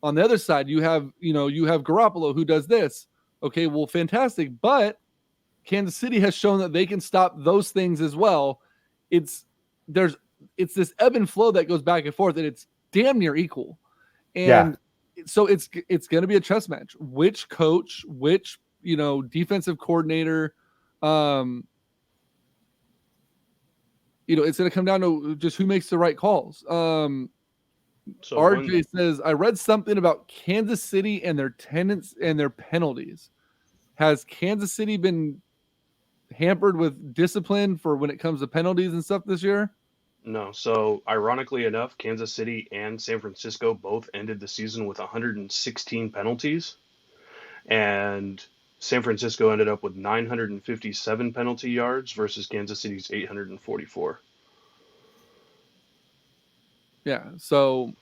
On the other side, you have Garoppolo, who does this. Okay, well, fantastic. But Kansas City has shown that they can stop those things as well. It's this ebb and flow that goes back and forth, and it's damn near equal. And so it's going to be a chess match. Which coach, which defensive coordinator, it's going to come down to just who makes the right calls. So RJ says, I read something about Kansas City and their tenants and their penalties. Has Kansas City been hampered with discipline for when it comes to penalties and stuff this year? No. So ironically enough, Kansas City and San Francisco both ended the season with 116 penalties. And San Francisco ended up with 957 penalty yards versus Kansas City's 844. Yeah. So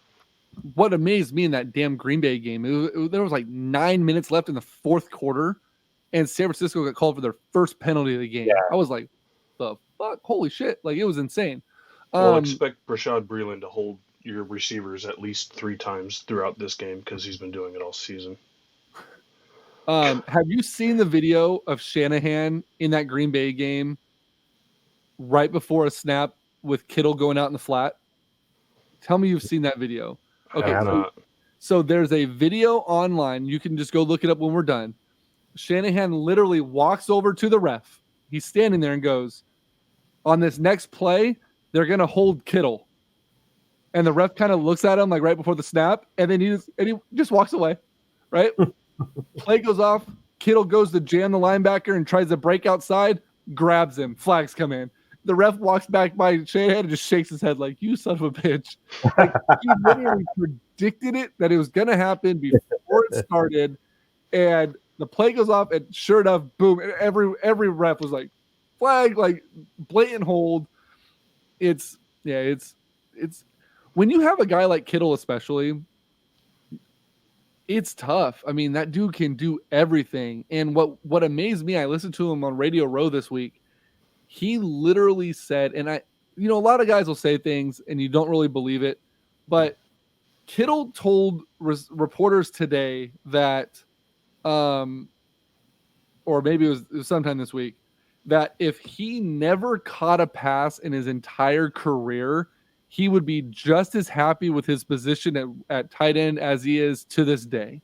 what amazed me in that damn Green Bay game, there was like 9 minutes left in the fourth quarter, and San Francisco got called for their first penalty of the game. Yeah. I was like, the fuck? Holy shit. Like, it was insane. Well, expect Rashad Breeland to hold your receivers at least 3 times throughout this game because he's been doing it all season. Have you seen the video of Shanahan in that Green Bay game right before a snap with Kittle going out in the flat? Tell me you've seen that video. Okay, so there's a video online. You can just go look it up when we're done. Shanahan literally walks over to the ref. He's standing there and goes, on this next play, they're going to hold Kittle. And the ref kind of looks at him like right before the snap, and then he just walks away, right? Play goes off. Kittle goes to jam the linebacker and tries to break outside, grabs him. Flags come in. The ref walks back by Shanahan and just shakes his head like, you son of a bitch. Like, he literally predicted it, that it was going to happen before it started. And the play goes off, and sure enough, boom. Every ref was like, flag, like blatant hold. It's when you have a guy like Kittle, especially, it's tough. I mean, that dude can do everything. And what amazed me, I listened to him on Radio Row this week. He literally said, and a lot of guys will say things and you don't really believe it, but Kittle told reporters today that, or maybe it was sometime this week, that if he never caught a pass in his entire career, he would be just as happy with his position at tight end as he is to this day.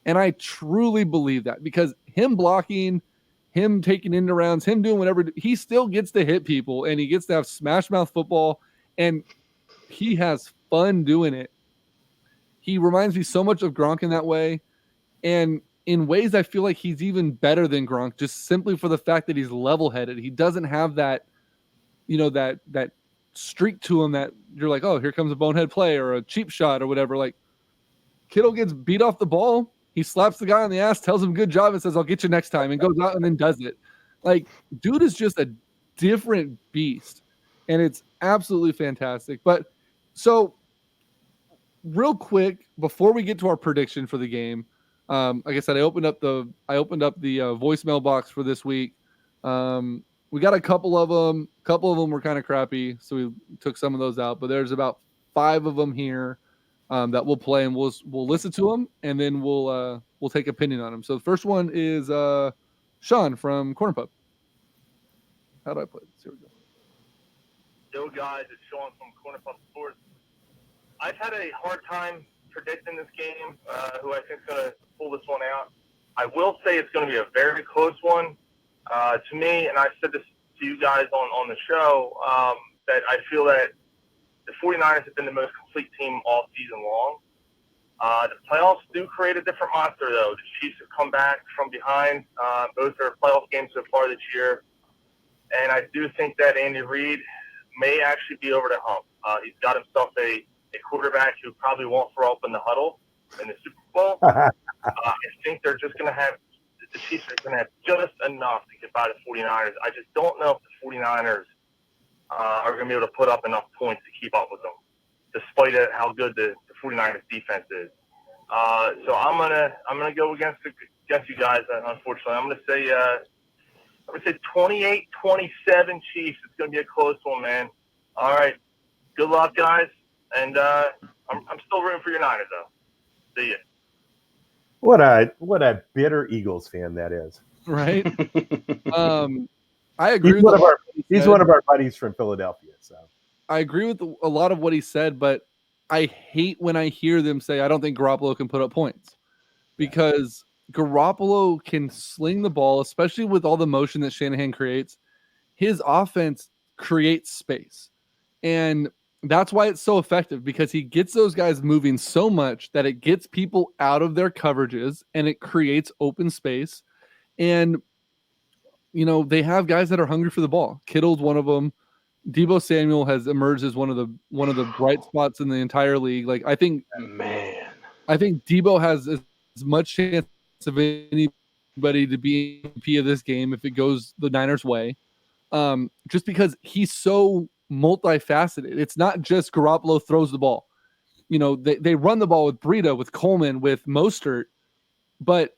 And I truly believe that, because him blocking, him taking end rounds, him doing whatever, he still gets to hit people and he gets to have smash mouth football, and he has fun doing it. He reminds me so much of Gronk in that way. And in ways I feel like he's even better than Gronk, just simply for the fact that he's level-headed. He doesn't have that, that streak to him that you're like, oh, here comes a bonehead play or a cheap shot or whatever. Like, Kittle gets beat off the ball. He slaps the guy on the ass, tells him good job, and says, I'll get you next time, and goes out and then does it. Like, dude is just a different beast, and it's absolutely fantastic. But so real quick, before we get to our prediction for the game, like I said, I opened up the voicemail box for this week. We got a couple of them. A couple of them were kind of crappy, so we took some of those out. But there's about 5 of them here that we'll play, and we'll listen to them, and then we'll take opinion on them. So the first one is Sean from Corner Pub. How do I play this? Here we go. Yo, guys, it's Sean from Corner Pub Sports. I've had a hard time predicting this game, who I think is going to pull this one out. I will say it's going to be a very close one. To me, and I said this to you guys on the show, that I feel that the 49ers have been the most complete team all season long. The playoffs do create a different monster, though. The Chiefs have come back from behind both their playoff games so far this year. And I do think that Andy Reid may actually be over the hump. He's got himself a quarterback who probably won't throw up in the huddle in the Super Bowl. I think they're just going to have – the Chiefs are going to have just enough to get by the 49ers. I just don't know if the 49ers are going to be able to put up enough points to keep up with them, despite how good the 49ers defense is. So I'm gonna go against you guys. Unfortunately, I'm gonna say 28-27 Chiefs. It's gonna be a close one, man. All right, good luck, guys, and I'm still rooting for your Niners, though. See ya. What a bitter Eagles fan that is. Right. I agree. He's one of our buddies from Philadelphia. So I agree with a lot of what he said, but I hate when I hear them say, I don't think Garoppolo can put up points, because Garoppolo can sling the ball, especially with all the motion that Shanahan creates. His offense creates space, and that's why it's so effective, because he gets those guys moving so much that it gets people out of their coverages and it creates open space. And, they have guys that are hungry for the ball. Kittle's one of them. Deebo Samuel has emerged as one of the bright spots in the entire league. Like, I think Deebo has as much chance of anybody to be MVP of this game if it goes the Niners' way. Just because he's so multifaceted. It's not just Garoppolo throws the ball. They run the ball with Breida, with Coleman, with Mostert, but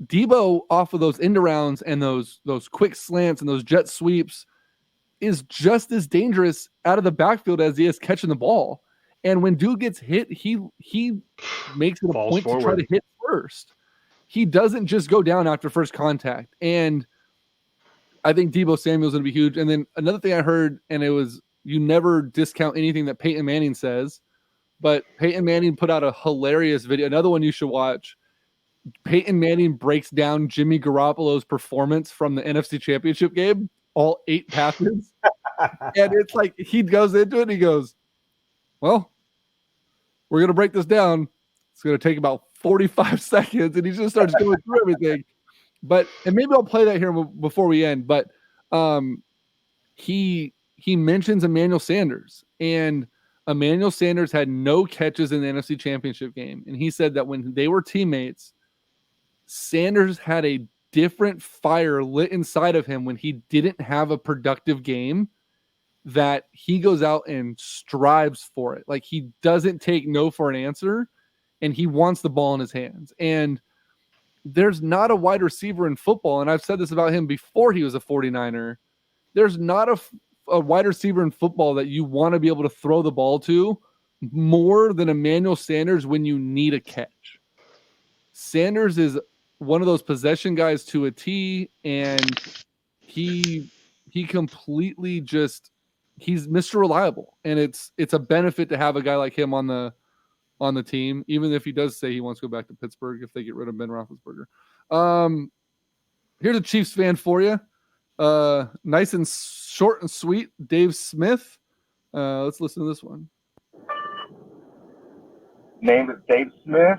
Debo off of those end arounds and those quick slants and those jet sweeps is just as dangerous out of the backfield as he is catching the ball. And when dude gets hit, he makes it a Falls point to try forward. to hit first. He doesn't just go down after first contact. And I think Debo Samuel's going to be huge. And then another thing I heard, and it was, you never discount anything that Peyton Manning says, but Peyton Manning put out a hilarious video. Another one you should watch. Peyton Manning breaks down Jimmy Garoppolo's performance from the NFC Championship game, all 8 passes. And it's like he goes into it and he goes, well, we're going to break this down. It's going to take about 45 seconds. And he just starts going through everything. But, and maybe I'll play that here before we end, but he mentions Emmanuel Sanders, and Emmanuel Sanders had no catches in the NFC Championship game. And he said that when they were teammates, Sanders had a different fire lit inside of him when he didn't have a productive game, that he goes out and strives for it. Like, he doesn't take no for an answer, and he wants the ball in his hands. And there's not a wide receiver in football, and I've said this about him before he was a 49er. There's not a wide receiver in football that you want to be able to throw the ball to more than Emmanuel Sanders when you need a catch. Sanders is one of those possession guys to a T, and he completely just, he's Mr. Reliable, and it's a benefit to have a guy like him on the team, even if he does say he wants to go back to Pittsburgh if they get rid of Ben Roethlisberger. Here's a Chiefs fan for you. Nice and short and sweet, Dave Smith. Let's listen to this one. Name is Dave Smith.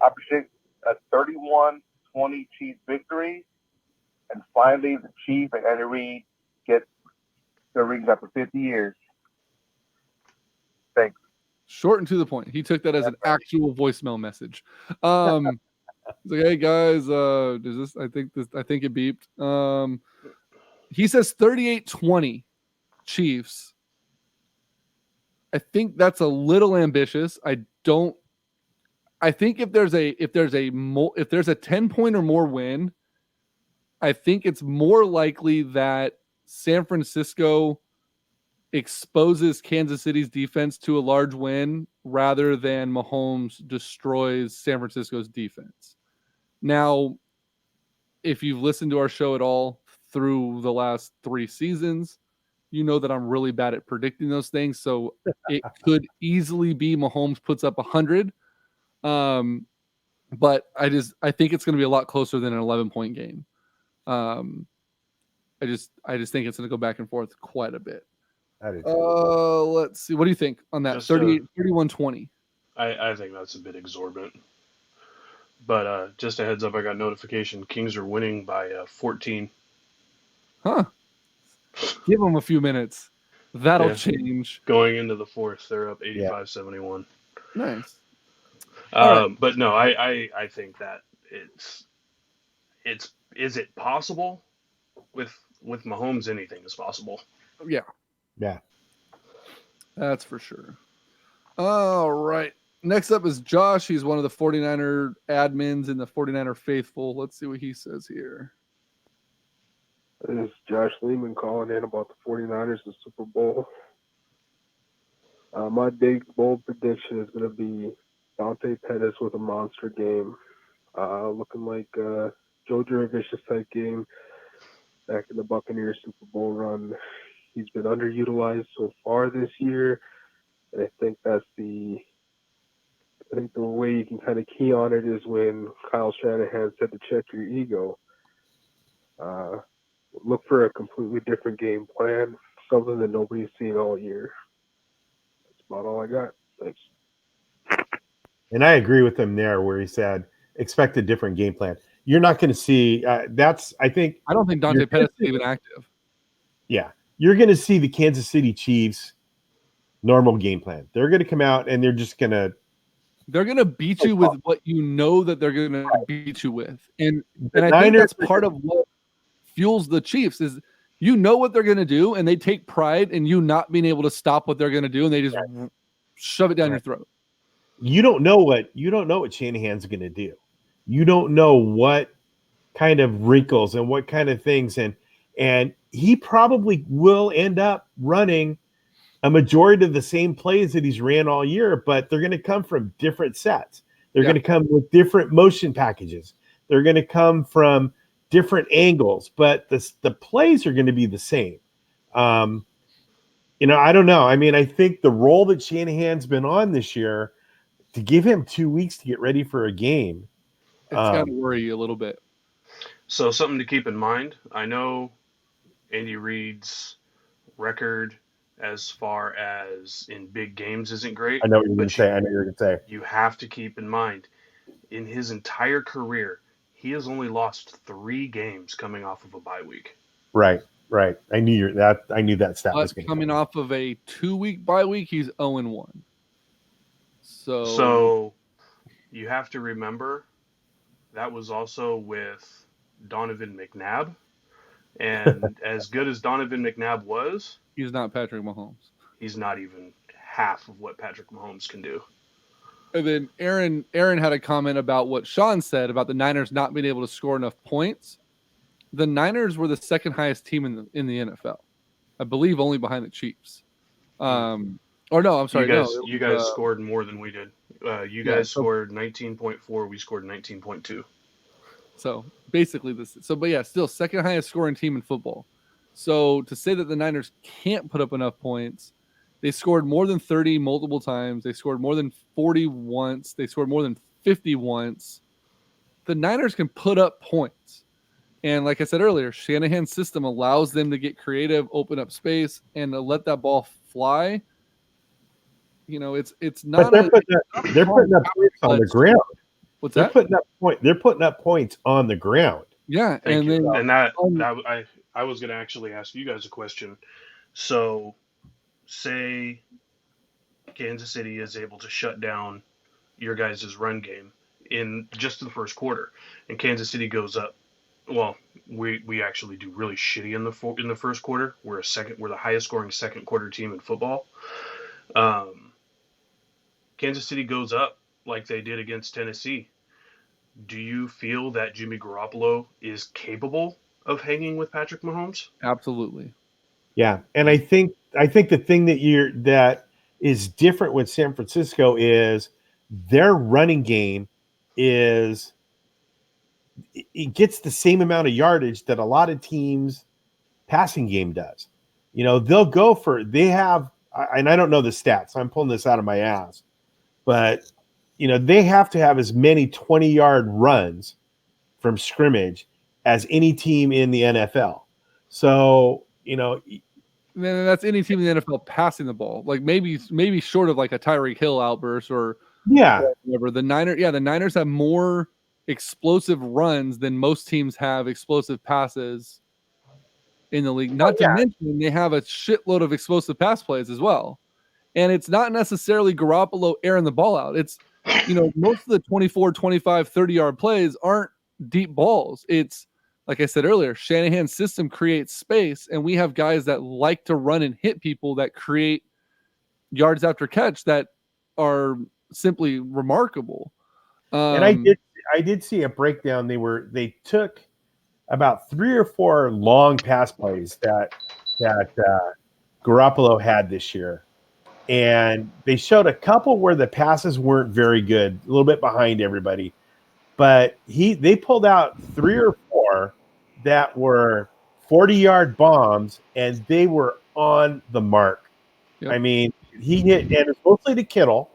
I predict a 31-20 Chiefs victory. And finally, the Chief and Andy Reid get the rings after 50 years. Thanks. Short and to the point. He took that as an actual voicemail message. He's like, hey guys, does this? I think it beeped. He says 38-20 Chiefs. I think that's a little ambitious. I think if there's a 10-point or more win, I think it's more likely that San Francisco exposes Kansas City's defense to a large win rather than Mahomes destroys San Francisco's defense. Now, if you've listened to our show at all through the last 3 seasons, you know that I'm really bad at predicting those things. So it could easily be Mahomes puts up 100. But I think it's going to be a lot closer than an 11-point game. I just think it's going to go back and forth quite a bit. Let's see. What do you think on that? 31-20. I think that's a bit exorbitant. But just a heads up, I got notification. Kings are winning by 14. Huh. Give them a few minutes. That'll change. Going into the 4th, they're up 85-71. Nice. Right. But no, I think that it's is it possible? With Mahomes, anything is possible. Yeah. Yeah. That's for sure. All right. Next up is Josh. He's one of the 49er admins in the 49er faithful. Let's see what he says here. This is Josh Lehman calling in about the 49ers and Super Bowl. My big, bold prediction is going to be Dante Pettis with a monster game. Looking like Joe Jurevicius type game back in the Buccaneers Super Bowl run. He's been underutilized so far this year, and I think the way you can kind of key on it is when Kyle Shanahan said to check your ego. Look for a completely different game plan, something that nobody's seen all year. That's about all I got. Thanks. And I agree with him there where he said, expect a different game plan. You're not going to see I don't think Dante Pettis is even active. Yeah. You're going to see the Kansas City Chiefs normal game plan. They're going to come out and they're going to beat you with what you know that they're going to beat you with. And I think that's part of what fuels the Chiefs is you know what they're going to do, and they take pride in you not being able to stop what they're going to do, and they just shove it down your throat. You don't know what Shanahan's going to do. you don't know what kind of wrinkles and what kind of things, and he probably will end up running a majority of the same plays that he's ran all year, but they're going to come from different sets. They're going to come with different motion packages. They're going to come from different angles, but the plays are going to be the same. I don't know. I mean, I think the role that Shanahan's been on this year, to give him 2 weeks to get ready for a game, it's got to worry you a little bit. So something to keep in mind. I know Andy Reid's record as far as in big games isn't great. I know what you're going to say. I know what you're going to say. You have to keep in mind, in his entire career, he has only lost 3 games coming off of a bye week. Right. I knew that stat was going to coming off of a 2-week bye week, he's 0-1. So you have to remember that was also with Donovan McNabb. And as good as Donovan McNabb was, he's not Patrick Mahomes. He's not even half of what Patrick Mahomes can do. And then Aaron had a comment about what Sean said about the Niners not being able to score enough points. The Niners were the second highest team in the NFL, I believe, only behind the Chiefs. Or no, I'm sorry. You guys scored more than we did. You guys scored 19.4. We scored 19.2. So basically still second highest scoring team in football. So to say that the Niners can't put up enough points, they scored more than 30 multiple times. They scored more than 40 once. They scored more than 50 once. The Niners can put up points. And like I said earlier, Shanahan's system allows them to get creative, open up space, and to let that ball fly. It's not. But they're putting up points on the ground. What's they're that? They're putting up points on the ground. Yeah, Thank you. And I was going to actually ask you guys a question. So, say Kansas City is able to shut down your guys' run game in just the first quarter, and Kansas City goes up. Well, we actually do really shitty in the first quarter. We're the highest scoring second quarter team in football. Kansas City goes up like they did against Tennessee. Do you feel that Jimmy Garoppolo is capable of hanging with Patrick Mahomes? Absolutely. Yeah, and I think the thing that is different with San Francisco is their running game it gets the same amount of yardage that a lot of teams' passing game does. They'll go they have, and I don't know the stats, so I'm pulling this out of my ass, but they have to have as many 20-yard runs from scrimmage as any team in the NFL. So, that's any team in the NFL passing the ball. Like maybe short of like a Tyreek Hill outburst or whatever. The Niners have more explosive runs than most teams have explosive passes in the league. Not to mention they have a shitload of explosive pass plays as well. And it's not necessarily Garoppolo airing the ball out. It's, most of the 24, 25, 30-yard plays aren't deep balls. It's, like I said earlier, Shanahan's system creates space, and we have guys that like to run and hit people that create yards after catch that are simply remarkable. And I did see a breakdown. They took about 3 or 4 long pass plays that Garoppolo had this year. And they showed a couple where the passes weren't very good, a little bit behind everybody. But they pulled out 3 or 4 that were 40-yard bombs, and they were on the mark. Yep. I mean, he hit, and it's mostly to Kittle.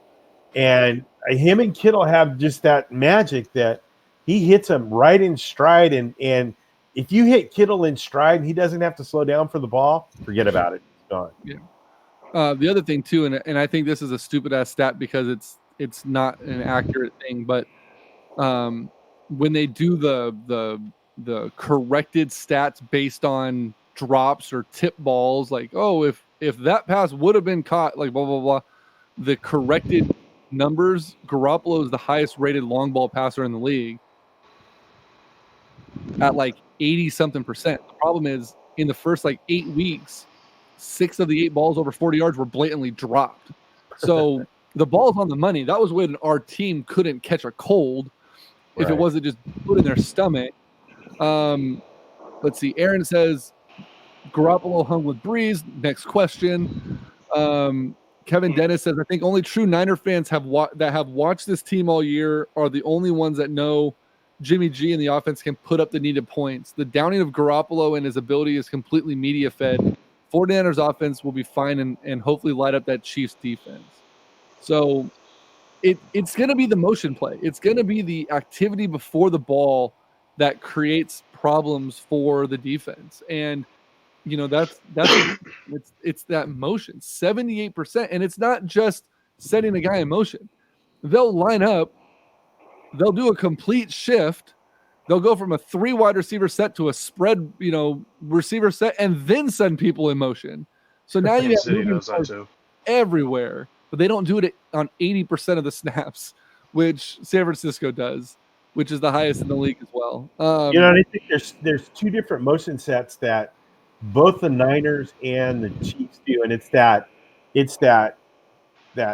And him and Kittle have just that magic that he hits them right in stride. And if you hit Kittle in stride and he doesn't have to slow down for the ball, forget about it. It's gone. Yeah. The other thing too, and I think this is a stupid ass stat because it's not an accurate thing, but when they do the corrected stats based on drops or tip balls, like, oh, if that pass would have been caught, like blah blah blah, the corrected numbers, Garoppolo is the highest rated long ball passer in the league at like 80-something%. The problem is in the first like 8 weeks, 6 of the 8 balls over 40 yards were blatantly dropped. So the ball's on the money. That was when our team couldn't catch a cold. if it Right. wasn't just put in their stomach. Let's see. Aaron says Garoppolo hung with Breeze. Next question. Kevin Dennis says, I think only true Niner fans that have watched this team all year are the only ones that know Jimmy G and the offense can put up the needed points. The downing of Garoppolo and his ability is completely media fed. 49ers offense will be fine and hopefully light up that Chiefs defense. So it's going to be the motion play. It's going to be the activity before the ball that creates problems for the defense. And that's it's that motion, 78%. And it's not just setting a guy in motion. They'll line up, they'll do a complete shift. They'll go from a 3 wide receiver set to a spread, receiver set, and then send people in motion. So now you Kansas have City moving does that parts too. everywhere, but they don't do it on 80% of the snaps, which San Francisco does, which is the highest in the league as well. And I think there's two different motion sets that both the Niners and the Chiefs do, and it's that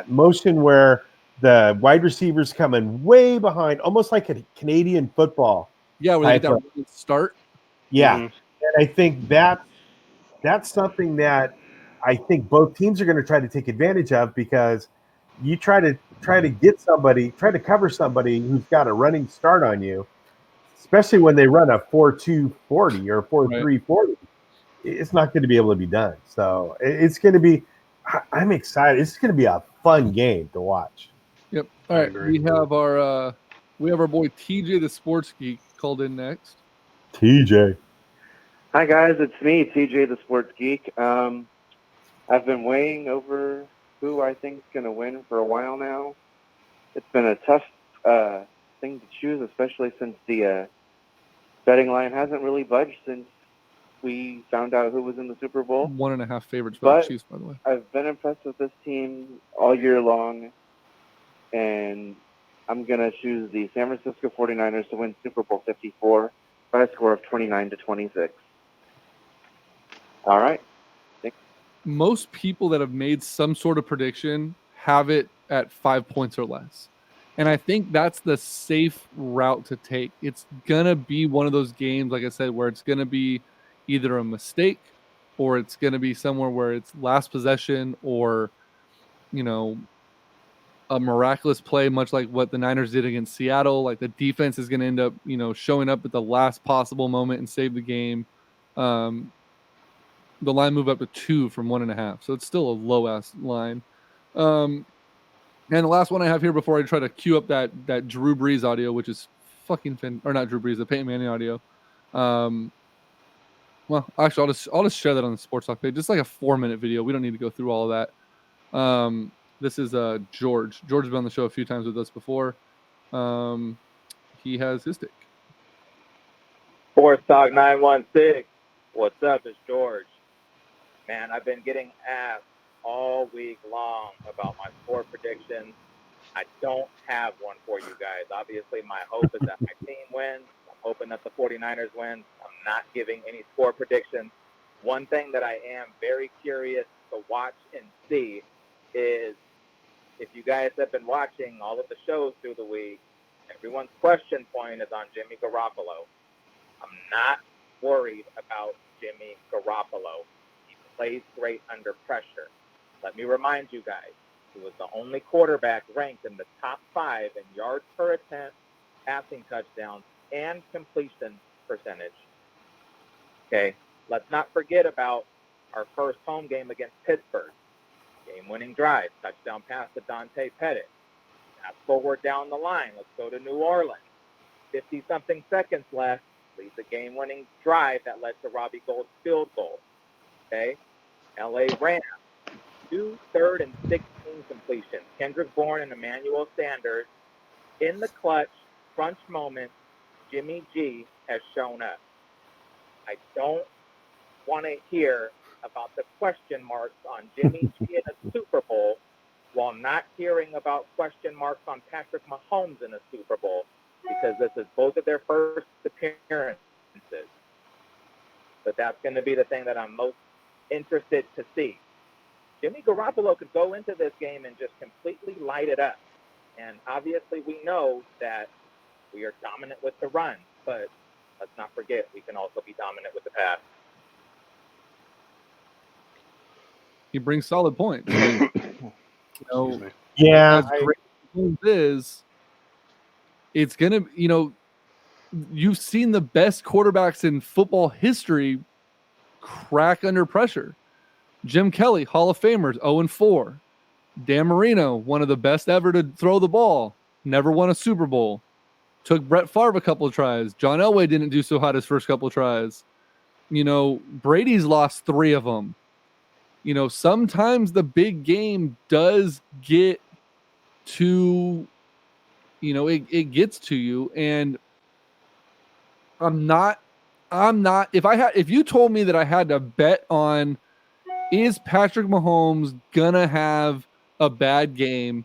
motion where the wide receivers coming way behind, almost like a Canadian football yeah, where they type get that of running start. yeah. Mhm. And I think that's something that I think both teams are going to try to take advantage of, because you try to cover somebody who's got a running start on you, especially when they run a 4.2 40 or Right. 4.3 40. It's not going to be able to be done. So it's going to be. I'm excited. It's going to be a fun game to watch. Yep. All I right. agree. We have our boy TJ the Sports Geek called in next. TJ. Hi guys, it's me, TJ the Sports Geek. I've been weighing over who I think is going to win for a while now. It's been a tough thing to choose, especially since the betting line hasn't really budged since we found out who was in the Super Bowl. 1.5 favorites for the But Chiefs, by the way. I've been impressed with this team all year long, and I'm going to choose the San Francisco 49ers to win Super Bowl 54 by a score of 29-26. All right. Most people that have made some sort of prediction have it at 5 points or less. And I think that's the safe route to take. It's going to be one of those games, like I said, where it's going to be either a mistake or it's going to be somewhere where it's last possession or, a miraculous play, much like what the Niners did against Seattle. Like the defense is going to end up, showing up at the last possible moment and save the game. The line moved up to 2 from 1.5, so it's still a low ass line. And the last one I have here before I try to queue up that Drew Brees audio, which is fucking or not Drew Brees, the Peyton Manning audio. Well, actually, I'll just share that on the Sports Talk page. Just like a 4-minute video. We don't need to go through all of that. This is George. George has been on the show a few times with us before. He has his take. Sports Talk 916. What's up? It's George. Man, I've been getting asked all week long about my score predictions. I don't have one for you guys. Obviously, my hope is that my team wins. I'm hoping that the 49ers win. I'm not giving any score predictions. One thing that I am very curious to watch and see is, if you guys have been watching all of the shows through the week, everyone's question point is on Jimmy Garoppolo. I'm not worried about Jimmy Garoppolo. He plays great under pressure. Let me remind you guys, he was the only quarterback ranked in the top 5 in yards per attempt, passing touchdowns, and completion percentage. Okay, let's not forget about our first home game against Pittsburgh. Game-winning drive, touchdown pass to Dante Pettit. Fast forward down the line, let's go to New Orleans. 50-something seconds left, leads a game-winning drive that led to Robbie Gould's field goal. Okay, LA Rams, 2 3rd and 16 completions. Kendrick Bourne and Emmanuel Sanders. In the clutch, crunch moment, Jimmy G has shown up. I don't want to hear about the question marks on Jimmy G in a Super Bowl while not hearing about question marks on Patrick Mahomes in a Super Bowl, because this is both of their first appearances. But that's going to be the thing that I'm most interested to see. Jimmy Garoppolo could go into this game and just completely light it up. And obviously we know that We are dominant with the run, but let's not forget we can also be dominant with the pass. He brings solid points. Excuse me. Yeah, as great as it is, it's gonna, you've seen the best quarterbacks in football history crack under pressure. Jim Kelly, Hall of Famers, 0-4. Dan Marino, one of the best ever to throw the ball, never won a Super Bowl. Took Brett Favre a couple of tries. John Elway didn't do so hot his first couple of tries. Brady's lost 3 of them. Sometimes the big game does get to, it gets to you. And if you told me that I had to bet on, is Patrick Mahomes gonna have a bad game,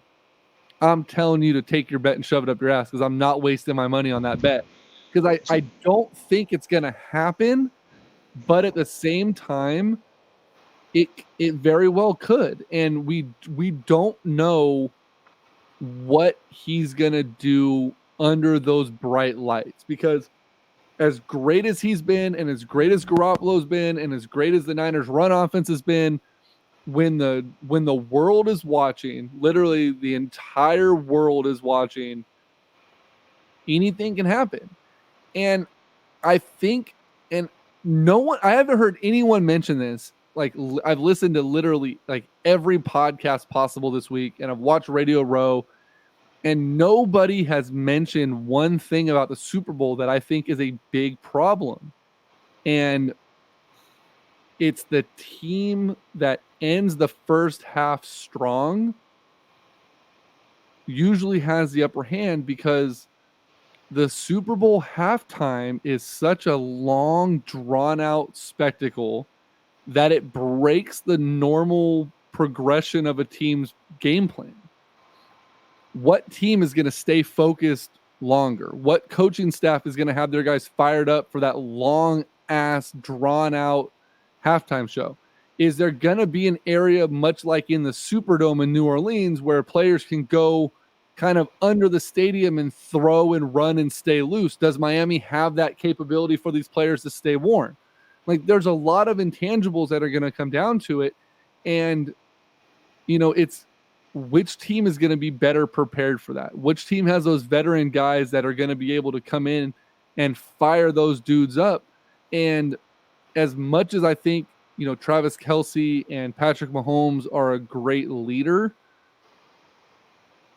I'm telling you to take your bet and shove it up your ass, because I'm not wasting my money on that bet. Because I don't think it's gonna happen, but at the same time, it very well could. And we don't know what he's gonna do under those bright lights, because as great as he's been, and as great as Garoppolo's been, and as great as the Niners' run offense has been, when the world is watching, literally the entire world is watching, anything can happen. And I think, and I haven't heard anyone mention this. Like, I've listened to literally like every podcast possible this week, and I've watched Radio Row, and nobody has mentioned one thing about the Super Bowl that I think is a big problem. And it's the team that ends the first half strong usually has the upper hand, because the Super Bowl halftime is such a long, drawn out spectacle that it breaks the normal progression of a team's game plan. What team is going to stay focused longer? What coaching staff is going to have their guys fired up for that long ass, drawn out halftime show? Is there going to be an area much like in the Superdome in New Orleans where players can go kind of under the stadium and throw and run and stay loose? Does Miami have that capability for these players to stay warm? Like, there's a lot of intangibles that are going to come down to it. And, it's which team is going to be better prepared for that? Which team has those veteran guys that are going to be able to come in and fire those dudes up? And as much as I think, Travis Kelce and Patrick Mahomes are a great leader,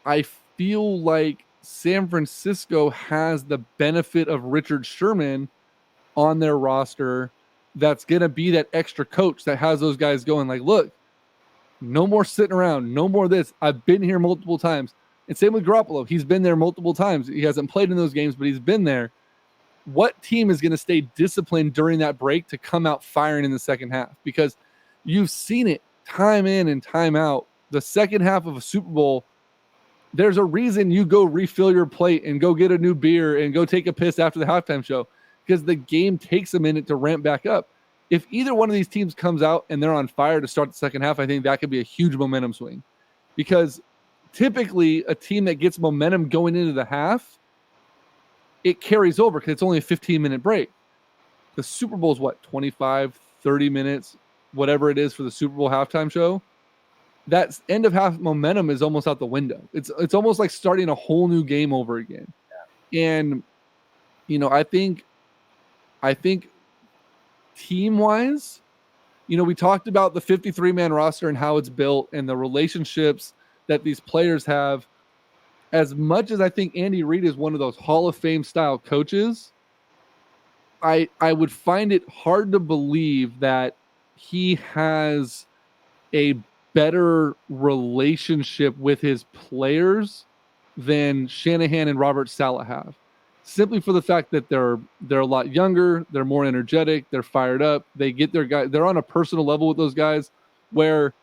I feel like San Francisco has the benefit of Richard Sherman on their roster that's going to be that extra coach that has those guys going like, look, no more sitting around, no more this. I've been here multiple times. And same with Garoppolo. He's been there multiple times. He hasn't played in those games, but he's been there. What team is going to stay disciplined during that break to come out firing in the second half? Because you've seen it time in and time out. The second half of a Super Bowl, there's a reason you go refill your plate and go get a new beer and go take a piss after the halftime show, because the game takes a minute to ramp back up. If either one of these teams comes out and they're on fire to start the second half, I think that could be a huge momentum swing, because typically a team that gets momentum going into the half, it carries over because it's only a 15-minute break. The Super Bowl is what, 25, 30 minutes, whatever it is for the Super Bowl halftime show. That end of half momentum is almost out the window. It's almost like starting a whole new game over again. Yeah. And, I think team-wise, we talked about the 53-man roster and how it's built and the relationships that these players have. As much as I think Andy Reid is one of those Hall of Fame style coaches, I would find it hard to believe that he has a better relationship with his players than Shanahan and Robert Saleh have. Simply for the fact that they're a lot younger, they're more energetic, they're fired up, they get their guys, they're on a personal level with those guys where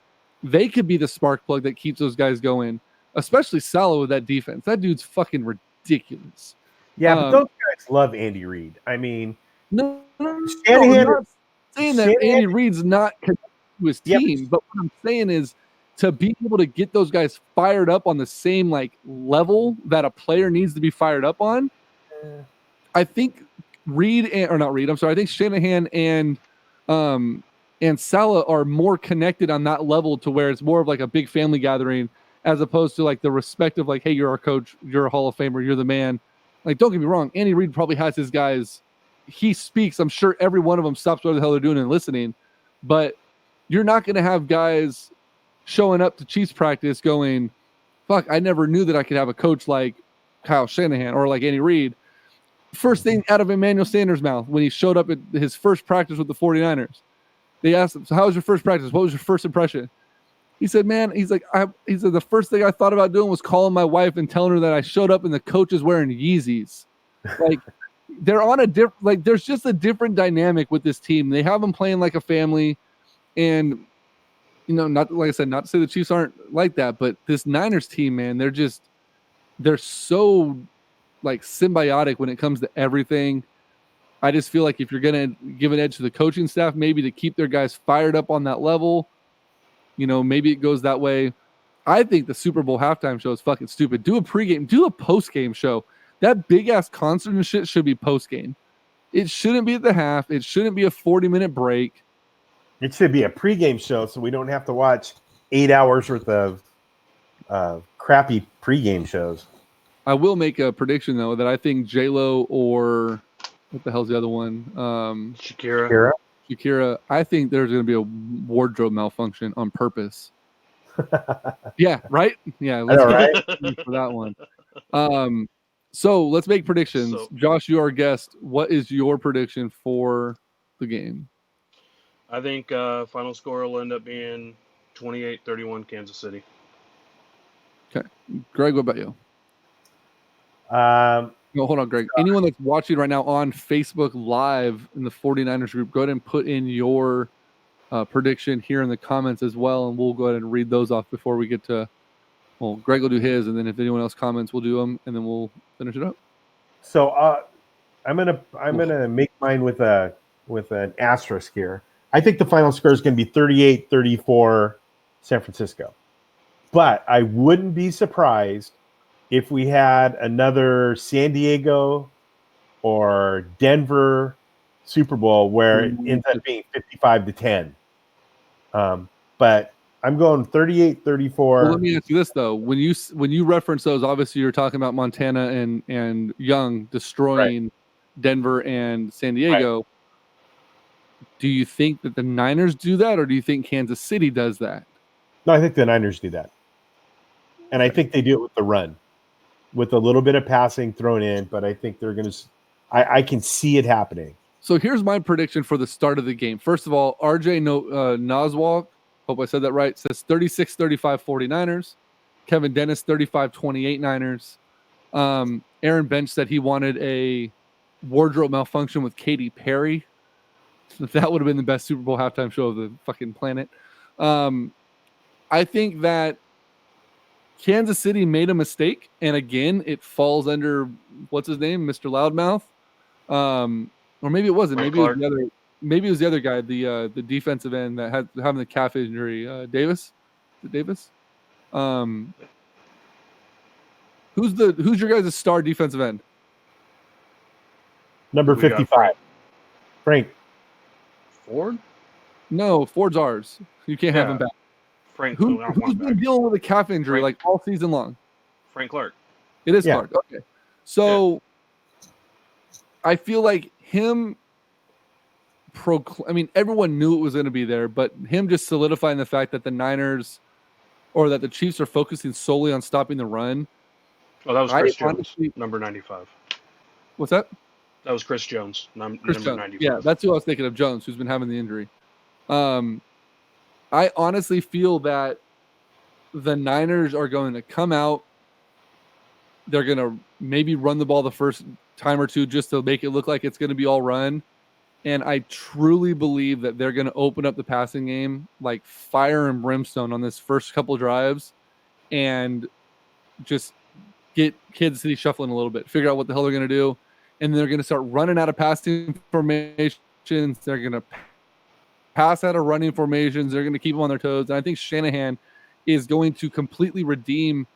they could be the spark plug that keeps those guys going. Especially Saleh with that defense. That dude's fucking ridiculous. Yeah, but those guys love Andy Reid. I mean, no, Shanahan, I'm not saying that Andy Reid's not connected to his team, but what I'm saying is to be able to get those guys fired up on the same level that a player needs to be fired up on, I think I think Shanahan and Salah are more connected on that level to where it's more of like a big family gathering as opposed to like the respect of like, hey, you're our coach, you're a Hall of Famer, you're the man. Like, don't get me wrong, Andy Reid probably has his guys. He speaks. I'm sure every one of them stops what the hell they're doing and listening. But you're not going to have guys showing up to Chiefs practice going, fuck, I never knew that I could have a coach like Kyle Shanahan or like Andy Reid. First thing out of Emmanuel Sanders' mouth when he showed up at his first practice with the 49ers, they asked him, so how was your first practice? What was your first impression? He said, man, he said, the first thing I thought about doing was calling my wife and telling her that I showed up and the coach is wearing Yeezys. Like, they're on a different, like, there's just a different dynamic with this team. They have them playing like a family. And, you know, not like I said, not to say the Chiefs aren't like that, but this Niners team, man, they're so like symbiotic when it comes to everything. I just feel like if you're going to give an edge to the coaching staff, maybe to keep their guys fired up on that level, you know, maybe it goes that way. I think the Super Bowl halftime show is fucking stupid. Do a pregame, do a postgame show. That big ass concert and shit should be postgame. It shouldn't be at the half. It shouldn't be a 40-minute break. It should be a pregame show so we don't have to watch 8 hours worth of crappy pregame shows. I will make a prediction, though, that I think J-Lo or what the hell's the other one? Shakira. I think there's going to be a wardrobe malfunction on purpose. Yeah, right? Yeah, let's go for that one. So let's make predictions. Josh, you are our guest. What is your prediction for the game? I think final score will end up being 28-31 Kansas City. Okay. Greg, what about you? No, hold on, Greg. Anyone that's watching right now on Facebook Live in the 49ers group, go ahead and put in your prediction here in the comments as well, and we'll go ahead and read those off before we get to. Well, Greg will do his, and then if anyone else comments, we'll do them, and then we'll finish it up. So I'm gonna make mine with an asterisk here. I think the final score is going to be 38-34 San Francisco, but I wouldn't be surprised if we had another San Diego or Denver Super Bowl where it ends up being 55-10. But I'm going 38-34. Well, let me ask you this though: when you reference those, obviously you're talking about Montana and Young destroying Denver and San Diego. Right. Do you think that the Niners do that, or do you think Kansas City does that? No, I think the Niners do that, and I think they do it with the run, with a little bit of passing thrown in. But I think they're going to. I can see it happening. So here's my prediction for the start of the game. First of all, RJ Noswalk, hope I said that right, says 36-35 49ers. Kevin Dennis, 35-28 Niners. Aaron Bench said he wanted a wardrobe malfunction with Katy Perry. That would have been the best Super Bowl halftime show of the fucking planet. I think that Kansas City made a mistake, and again, it falls under what's his name, Mr. Loudmouth, or maybe it wasn't. Maybe it was the other. Maybe it was the other guy, the defensive end that had having the calf injury. Davis, is it Davis? Who's your guys' star defensive end? Number 55, Frank. Ford? No, Ford's ours. You can't have him back. Frank. Who's been dealing with a calf injury like all season long? Frank Clark. It is Clark. Okay. So I feel like him I mean, everyone knew it was going to be there, but him just solidifying the fact that the Niners or that the Chiefs are focusing solely on stopping the run. Oh, that was Chris Jones, number 95. What's that? That was Chris Jones, number 95. Yeah, that's who I was thinking of, Jones, who's been having the injury. I honestly feel that the Niners are going to come out. They're going to maybe run the ball the first time or two just to make it look like it's going to be all run. And I truly believe that they're going to open up the passing game like fire and brimstone on this first couple drives and just get Kansas City shuffling a little bit, figure out what the hell they're going to do. And they're going to start running out of passing formations. They're going to pass out of running formations. They're going to keep them on their toes. And I think Shanahan is going to completely redeem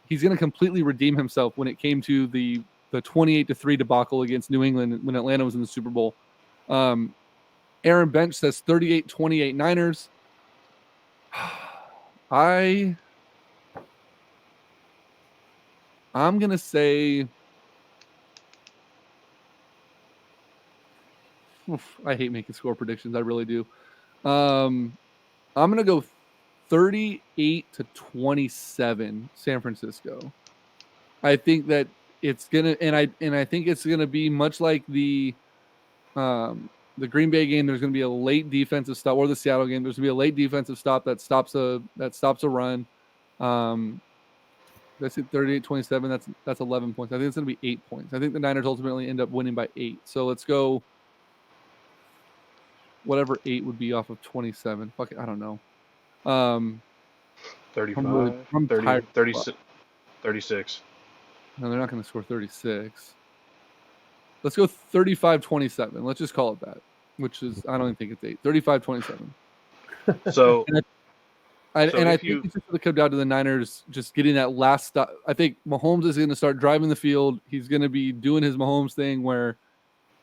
himself when it came to the the 28-3 debacle against New England when Atlanta was in the Super Bowl. Aaron Bench says 38-28 Niners. I'm gonna say. I hate making score predictions. I really do. I'm gonna go 38-27 San Francisco. I think that it's gonna, and I think it's gonna be much like the Green Bay game. There's gonna be a late defensive stop, or the Seattle game. There's gonna be a late defensive stop that stops a run. That's it, 38-27. That's 11 points. I think it's gonna be 8 points. I think the Niners ultimately end up winning by 8. So let's go. Whatever 8 would be off of 27. Fuck it, I don't know. 35, I'm 30, tired. 36. No, they're not going to score 36. Let's go 35-27. Let's just call it that, which is, I don't even think it's 8. 35-27. So, I think it's just going to come down to the Niners just getting that last stop. I think Mahomes is going to start driving the field. He's going to be doing his Mahomes thing where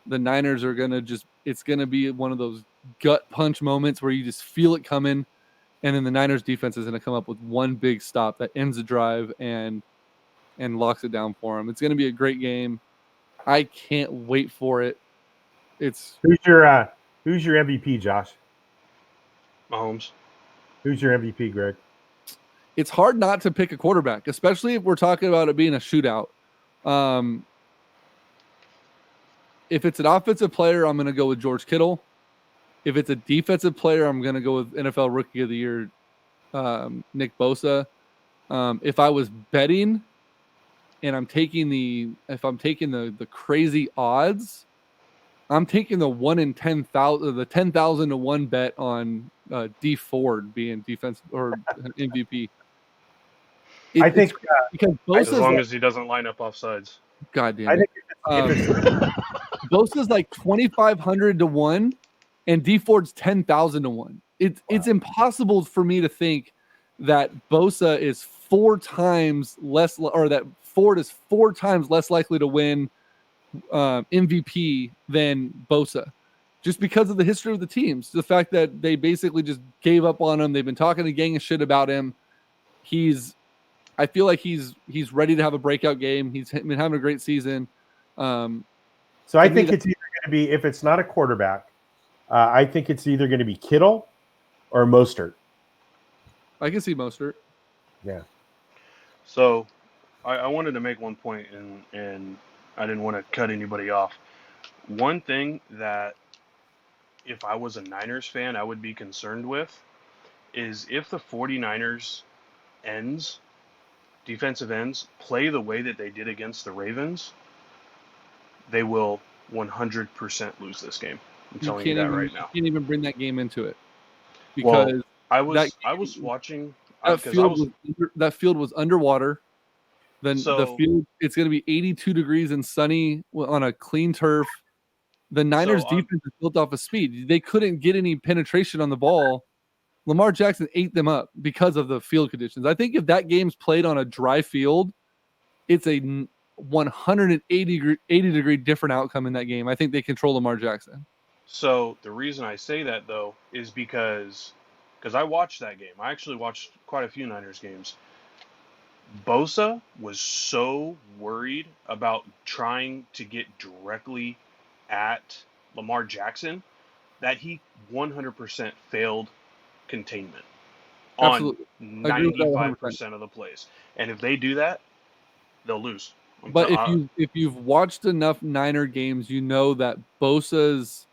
the Niners are going to it's going to be one of those gut punch moments where you just feel it coming. And then the Niners defense is going to come up with one big stop that ends the drive and locks it down for them. It's going to be a great game. I can't wait for it. Who's your MVP, Josh? Mahomes. Who's your MVP, Greg? It's hard not to pick a quarterback, especially if we're talking about it being a shootout. If it's an offensive player, I'm going to go with George Kittle. If it's a defensive player, I'm going to go with NFL Rookie of the Year, Nick Bosa. If I was betting and I'm taking the crazy odds, I'm taking the 1 in 10,000, the 10,000 to 1 bet on D Ford being defense or MVP. I think because as long as he doesn't line up offsides. God damn it. Bosa's like 2,500 to 1 and D Ford's 10,000 to 1. It's impossible for me to think that Bosa is 4 times less, or that Ford is 4 times less likely to win MVP than Bosa, just because of the history of the teams. The fact that they basically just gave up on him. They've been talking a gang of shit about him. I feel like he's ready to have a breakout game. He's been having a great season. So I think it's either going to be, if it's not a quarterback, I think it's either going to be Kittle or Mostert. I can see Mostert. Yeah. So I wanted to make one point, and I didn't want to cut anybody off. One thing that if I was a Niners fan, I would be concerned with is if the 49ers defensive ends, play the way that they did against the Ravens, they will 100% lose this game. I'm telling you that right now. You can't even bring that game into it. Because I was watching. That field was underwater. Then the field, it's going to be 82 degrees and sunny on a clean turf. The Niners defense is built off of speed. They couldn't get any penetration on the ball. Lamar Jackson ate them up because of the field conditions. I think if that game's played on a dry field, it's a 180 degree different outcome in that game. I think they control Lamar Jackson. So the reason I say that, though, is because I watched that game. I actually watched quite a few Niners games. Bosa was so worried about trying to get directly at Lamar Jackson that he 100% failed containment on 95% of the plays. And if they do that, they'll lose. But if you've watched enough Niner games, you know that Bosa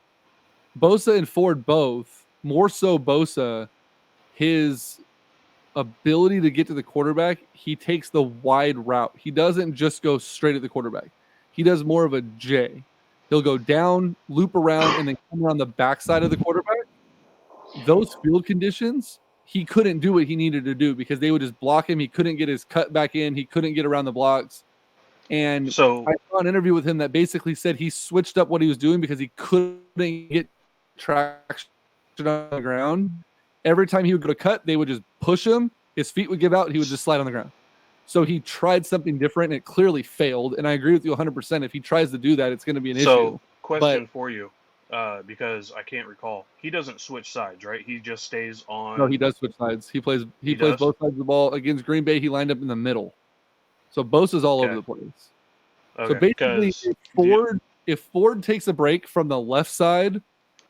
and Ford both, more so Bosa, his ability to get to the quarterback, he takes the wide route. He doesn't just go straight at the quarterback. He does more of a J. He'll go down, loop around, and then come around the backside of the quarterback. Those field conditions, he couldn't do what he needed to do because they would just block him. He couldn't get his cut back in. He couldn't get around the blocks. And so I saw an interview with him that basically said he switched up what he was doing because he couldn't get traction on the ground. Every time he would go to cut, they would just push him. His feet would give out. And he would just slide on the ground. So he tried something different, and it clearly failed. And I agree with you 100%. If he tries to do that, it's going to be an issue. So, question But for you, because I can't recall. He doesn't switch sides, right? He just stays on. no, he does switch sides. He plays does? both sides of the ball. Against Green Bay, he lined up in the middle. So Bosa's all over Okay. the place. Okay. So basically, if Ford takes a break from the left side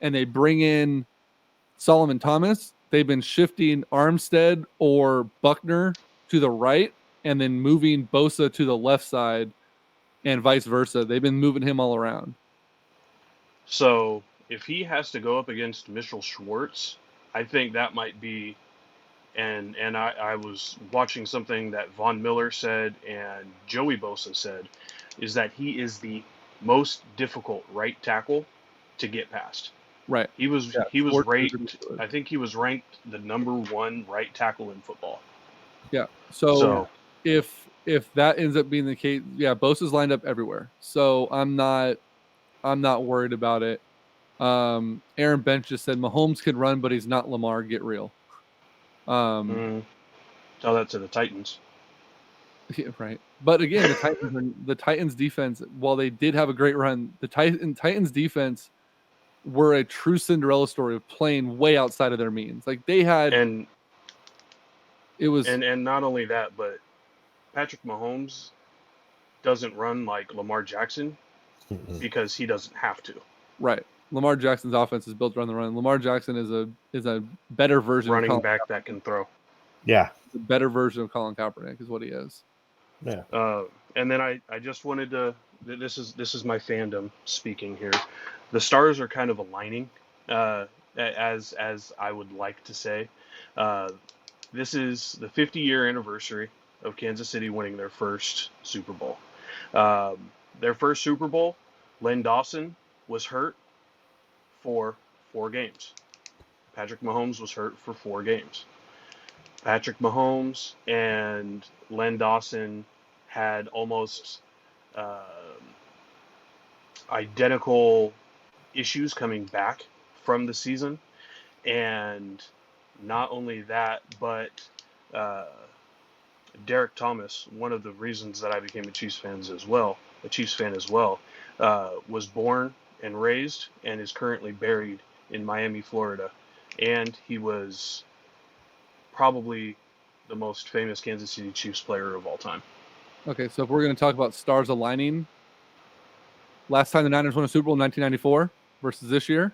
and they bring in Solomon Thomas, they've been shifting Armstead or Buckner to the right and then moving Bosa to the left side and vice versa. They've been moving him all around. So if he has to go up against Mitchell Schwartz, I think that might be, and I was watching something that Von Miller said and Joey Bosa said, is that he is the most difficult right tackle to get past. Right. He was Schwartz is ranked. ridiculous. I think he was ranked the #1 right tackle in football. Yeah. So if that ends up being the case, Bosa's lined up everywhere. So I'm not worried about it. Aaron Bench just said Mahomes can run, but he's not Lamar. Get real. Tell that to the Titans. Yeah, right. But again, the Titans defense, while they did have a great run, the Titans defense were a true Cinderella story of playing way outside of their means. Like they had, and it was, and not only that, but Patrick Mahomes doesn't run like Lamar Jackson because he doesn't have to. Right. Lamar Jackson's offense is built to run the run. Lamar Jackson is a better version running of back that can throw. Yeah. A better version of Colin Kaepernick is what he is. Yeah. And then I just wanted to, this is my fandom speaking here. The stars are kind of aligning, as I would like to say. This is the 50-year anniversary of Kansas City winning their first Super Bowl. Their first Super Bowl, Len Dawson was hurt for 4 games. Patrick Mahomes was hurt for 4 games. Patrick Mahomes and Len Dawson had almost identical issues coming back from the season. And not only that, but Derek Thomas, one of the reasons that I became a Chiefs fan as well, was born and raised and is currently buried in Miami, Florida. And he was probably the most famous Kansas City Chiefs player of all time. Okay, so if we're going to talk about stars aligning, last time the Niners won a Super Bowl in 1994 versus this year,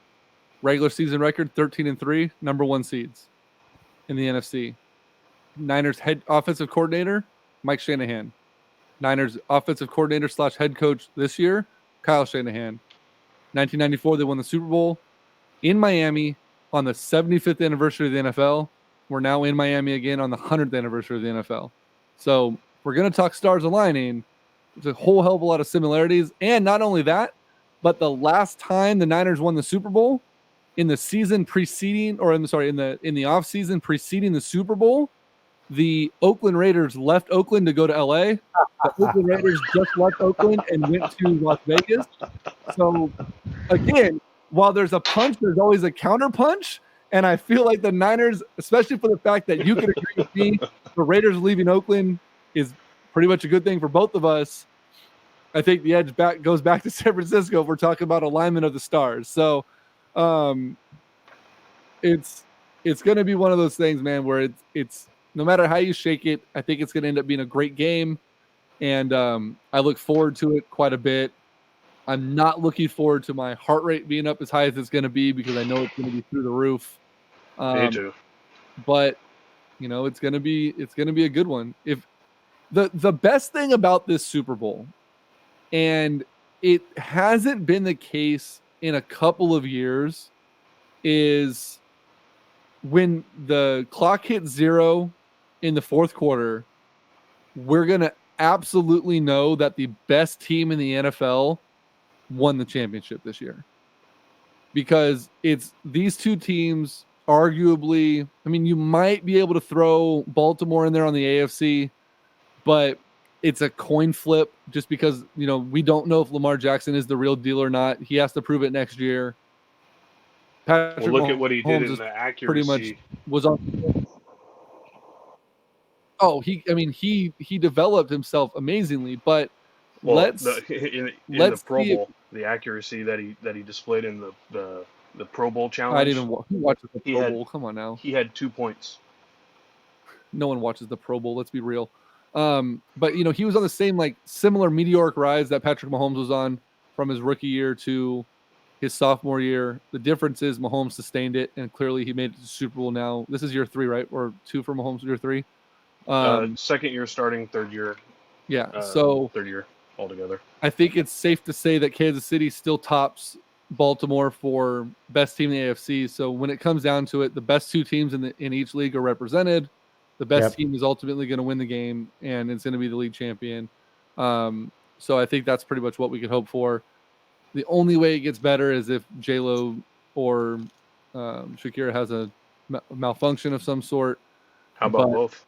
regular season record 13-3, #1 seeds in the NFC. Niners head offensive coordinator, Mike Shanahan. Niners offensive coordinator / head coach this year, Kyle Shanahan. 1994, they won the Super Bowl in Miami on the 75th anniversary of the NFL. We're now in Miami again on the 100th anniversary of the NFL. So we're going to talk stars aligning. There's a whole hell of a lot of similarities. And not only that, but the last time the Niners won the Super Bowl in the season preceding, or in the off season preceding the Super Bowl, the Oakland Raiders left Oakland to go to LA. The Oakland Raiders just left Oakland and went to Las Vegas. So again, while there's a punch, there's always a counter punch. And I feel like the Niners, especially for the fact that you can agree with me, the Raiders leaving Oakland is pretty much a good thing for both of us. I think the edge goes back to San Francisco if we're talking about alignment of the stars. So it's going to be one of those things, man, where it's no matter how you shake it, I think it's going to end up being a great game. And I look forward to it quite a bit. I'm not looking forward to my heart rate being up as high as it's going to be because I know it's going to be through the roof. Me too. But it's going to be a good one. If the best thing about this Super Bowl, and it hasn't been the case in a couple of years, is when the clock hits 0 in the fourth quarter, we're going to absolutely know that the best team in the NFL won the championship this year. Because it's these two teams, arguably, I mean, you might be able to throw Baltimore in there on the AFC, but it's a coin flip just because, we don't know if Lamar Jackson is the real deal or not. He has to prove it next year. Patrick look Mahomes at what he did in the accuracy. pretty much was on. Oh, he developed himself amazingly, but Well, let's in the Pro see. Bowl, the accuracy that he displayed in the Pro Bowl I challenge, didn't even who watches the he Pro had Bowl. Come on now, he had 2 points. no one watches the Pro Bowl. Let's be real. But he was on the same similar meteoric rise that Patrick Mahomes was on from his rookie year to his sophomore year. The difference is Mahomes sustained it, and clearly he made it to the Super Bowl now. This is year 3, right? Or 2 for Mahomes, year 3. Second year starting, third year altogether. I think it's safe to say that Kansas City still tops Baltimore for best team in the AFC. So when it comes down to it, the best 2 teams in each league are represented. The best team is ultimately going to win the game, and it's going to be the league champion. So I think that's pretty much what we could hope for. The only way it gets better is if J-Lo or Shakira has a malfunction of some sort. How about both?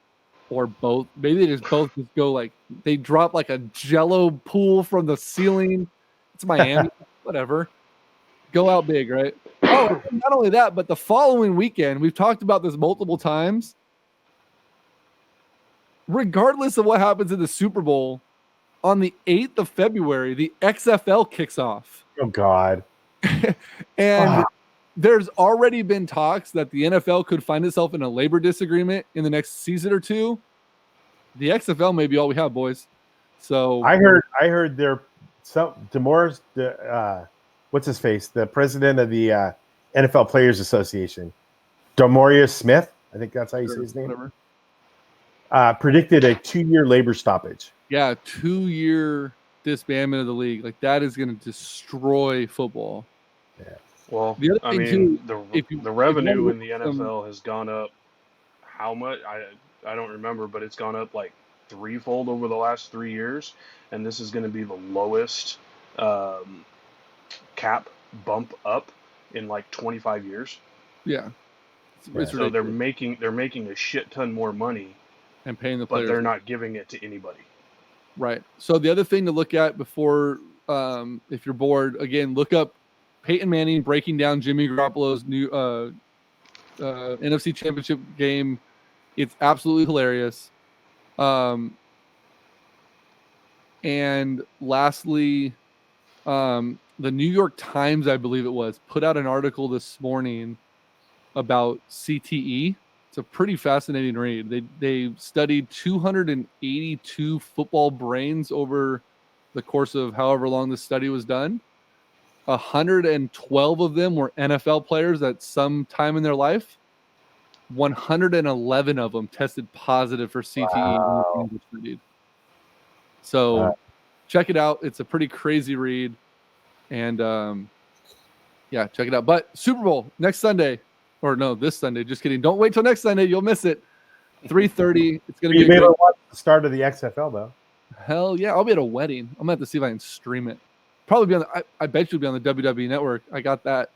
Or both. Maybe they both go they drop a Jello pool from the ceiling. It's Miami, whatever. Go out big, right? Oh, and not only that, but the following weekend, we've talked about this multiple times. Regardless of what happens in the Super Bowl, on the 8th of February, the XFL kicks off. Oh God. And there's already been talks that the NFL could find itself in a labor disagreement in the next season or 2. The XFL may be all we have, boys. So I heard Demores, what's his face, the president of the NFL Players Association, Demorius Smith, I think that's how you say his name. Whatever. Predicted a 2-year labor stoppage. Yeah, 2-year disbandment of the league. That is going to destroy football. Yeah. Well, the other thing too, the revenue in the NFL has gone up. How much? I don't remember, but it's gone up 3-fold over the last 3 years, and this is going to be the lowest cap bump up in 25 years. Yeah. So they're making a shit ton more money and paying the players, but they're not giving it to anybody. Right. So the other thing to look at before, if you're bored, again, look up Peyton Manning breaking down Jimmy Garoppolo's new NFC Championship game. It's absolutely hilarious. And lastly, the New York Times, I believe it was, put out an article this morning about CTE. It's a pretty fascinating read. They studied 282 football brains over the course of however long this study was done. 112 of them were NFL players at some time in their life. 111 of them tested positive for CTE. Wow. So check it out. It's a pretty crazy read. And yeah, check it out. But Super Bowl next Sunday. Or no, this Sunday. Just kidding. Don't wait till next Sunday. You'll miss it. 3:30. It's going to be. You may watch the start of the XFL though. Hell yeah! I'll be at a wedding. I'm gonna have to see if I can stream it. Probably be on. I bet you'll be on the WWE Network. I got that.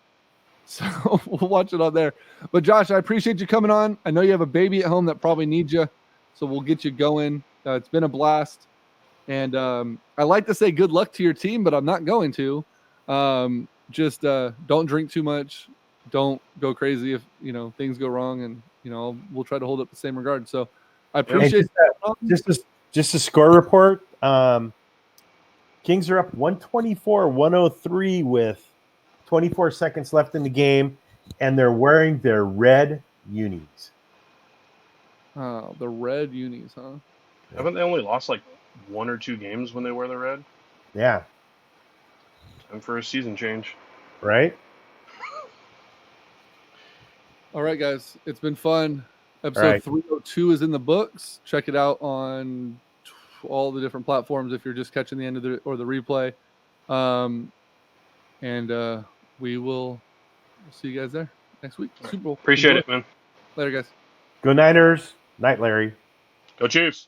So we'll watch it on there. But Josh, I appreciate you coming on. I know you have a baby at home that probably needs you, so we'll get you going. It's been a blast, and I like to say good luck to your team, but I'm not going to. Just don't drink too much. Don't go crazy if things go wrong, and we'll try to hold up the same regard. So I appreciate just a score report. Kings are up 124-103 with 24 seconds left in the game, and they're wearing their red unis. Oh, the red unis, huh? Haven't they only lost 1 or 2 games when they wear the red? Yeah. Time for a season change. Right? All right, guys. It's been fun. Episode 302 is in the books. Check it out on all the different platforms if you're just catching the end of the replay. And we will see you guys there next week. Super Bowl. Appreciate it, man. Later, guys. Go Niners. Night, Larry. Go Chiefs.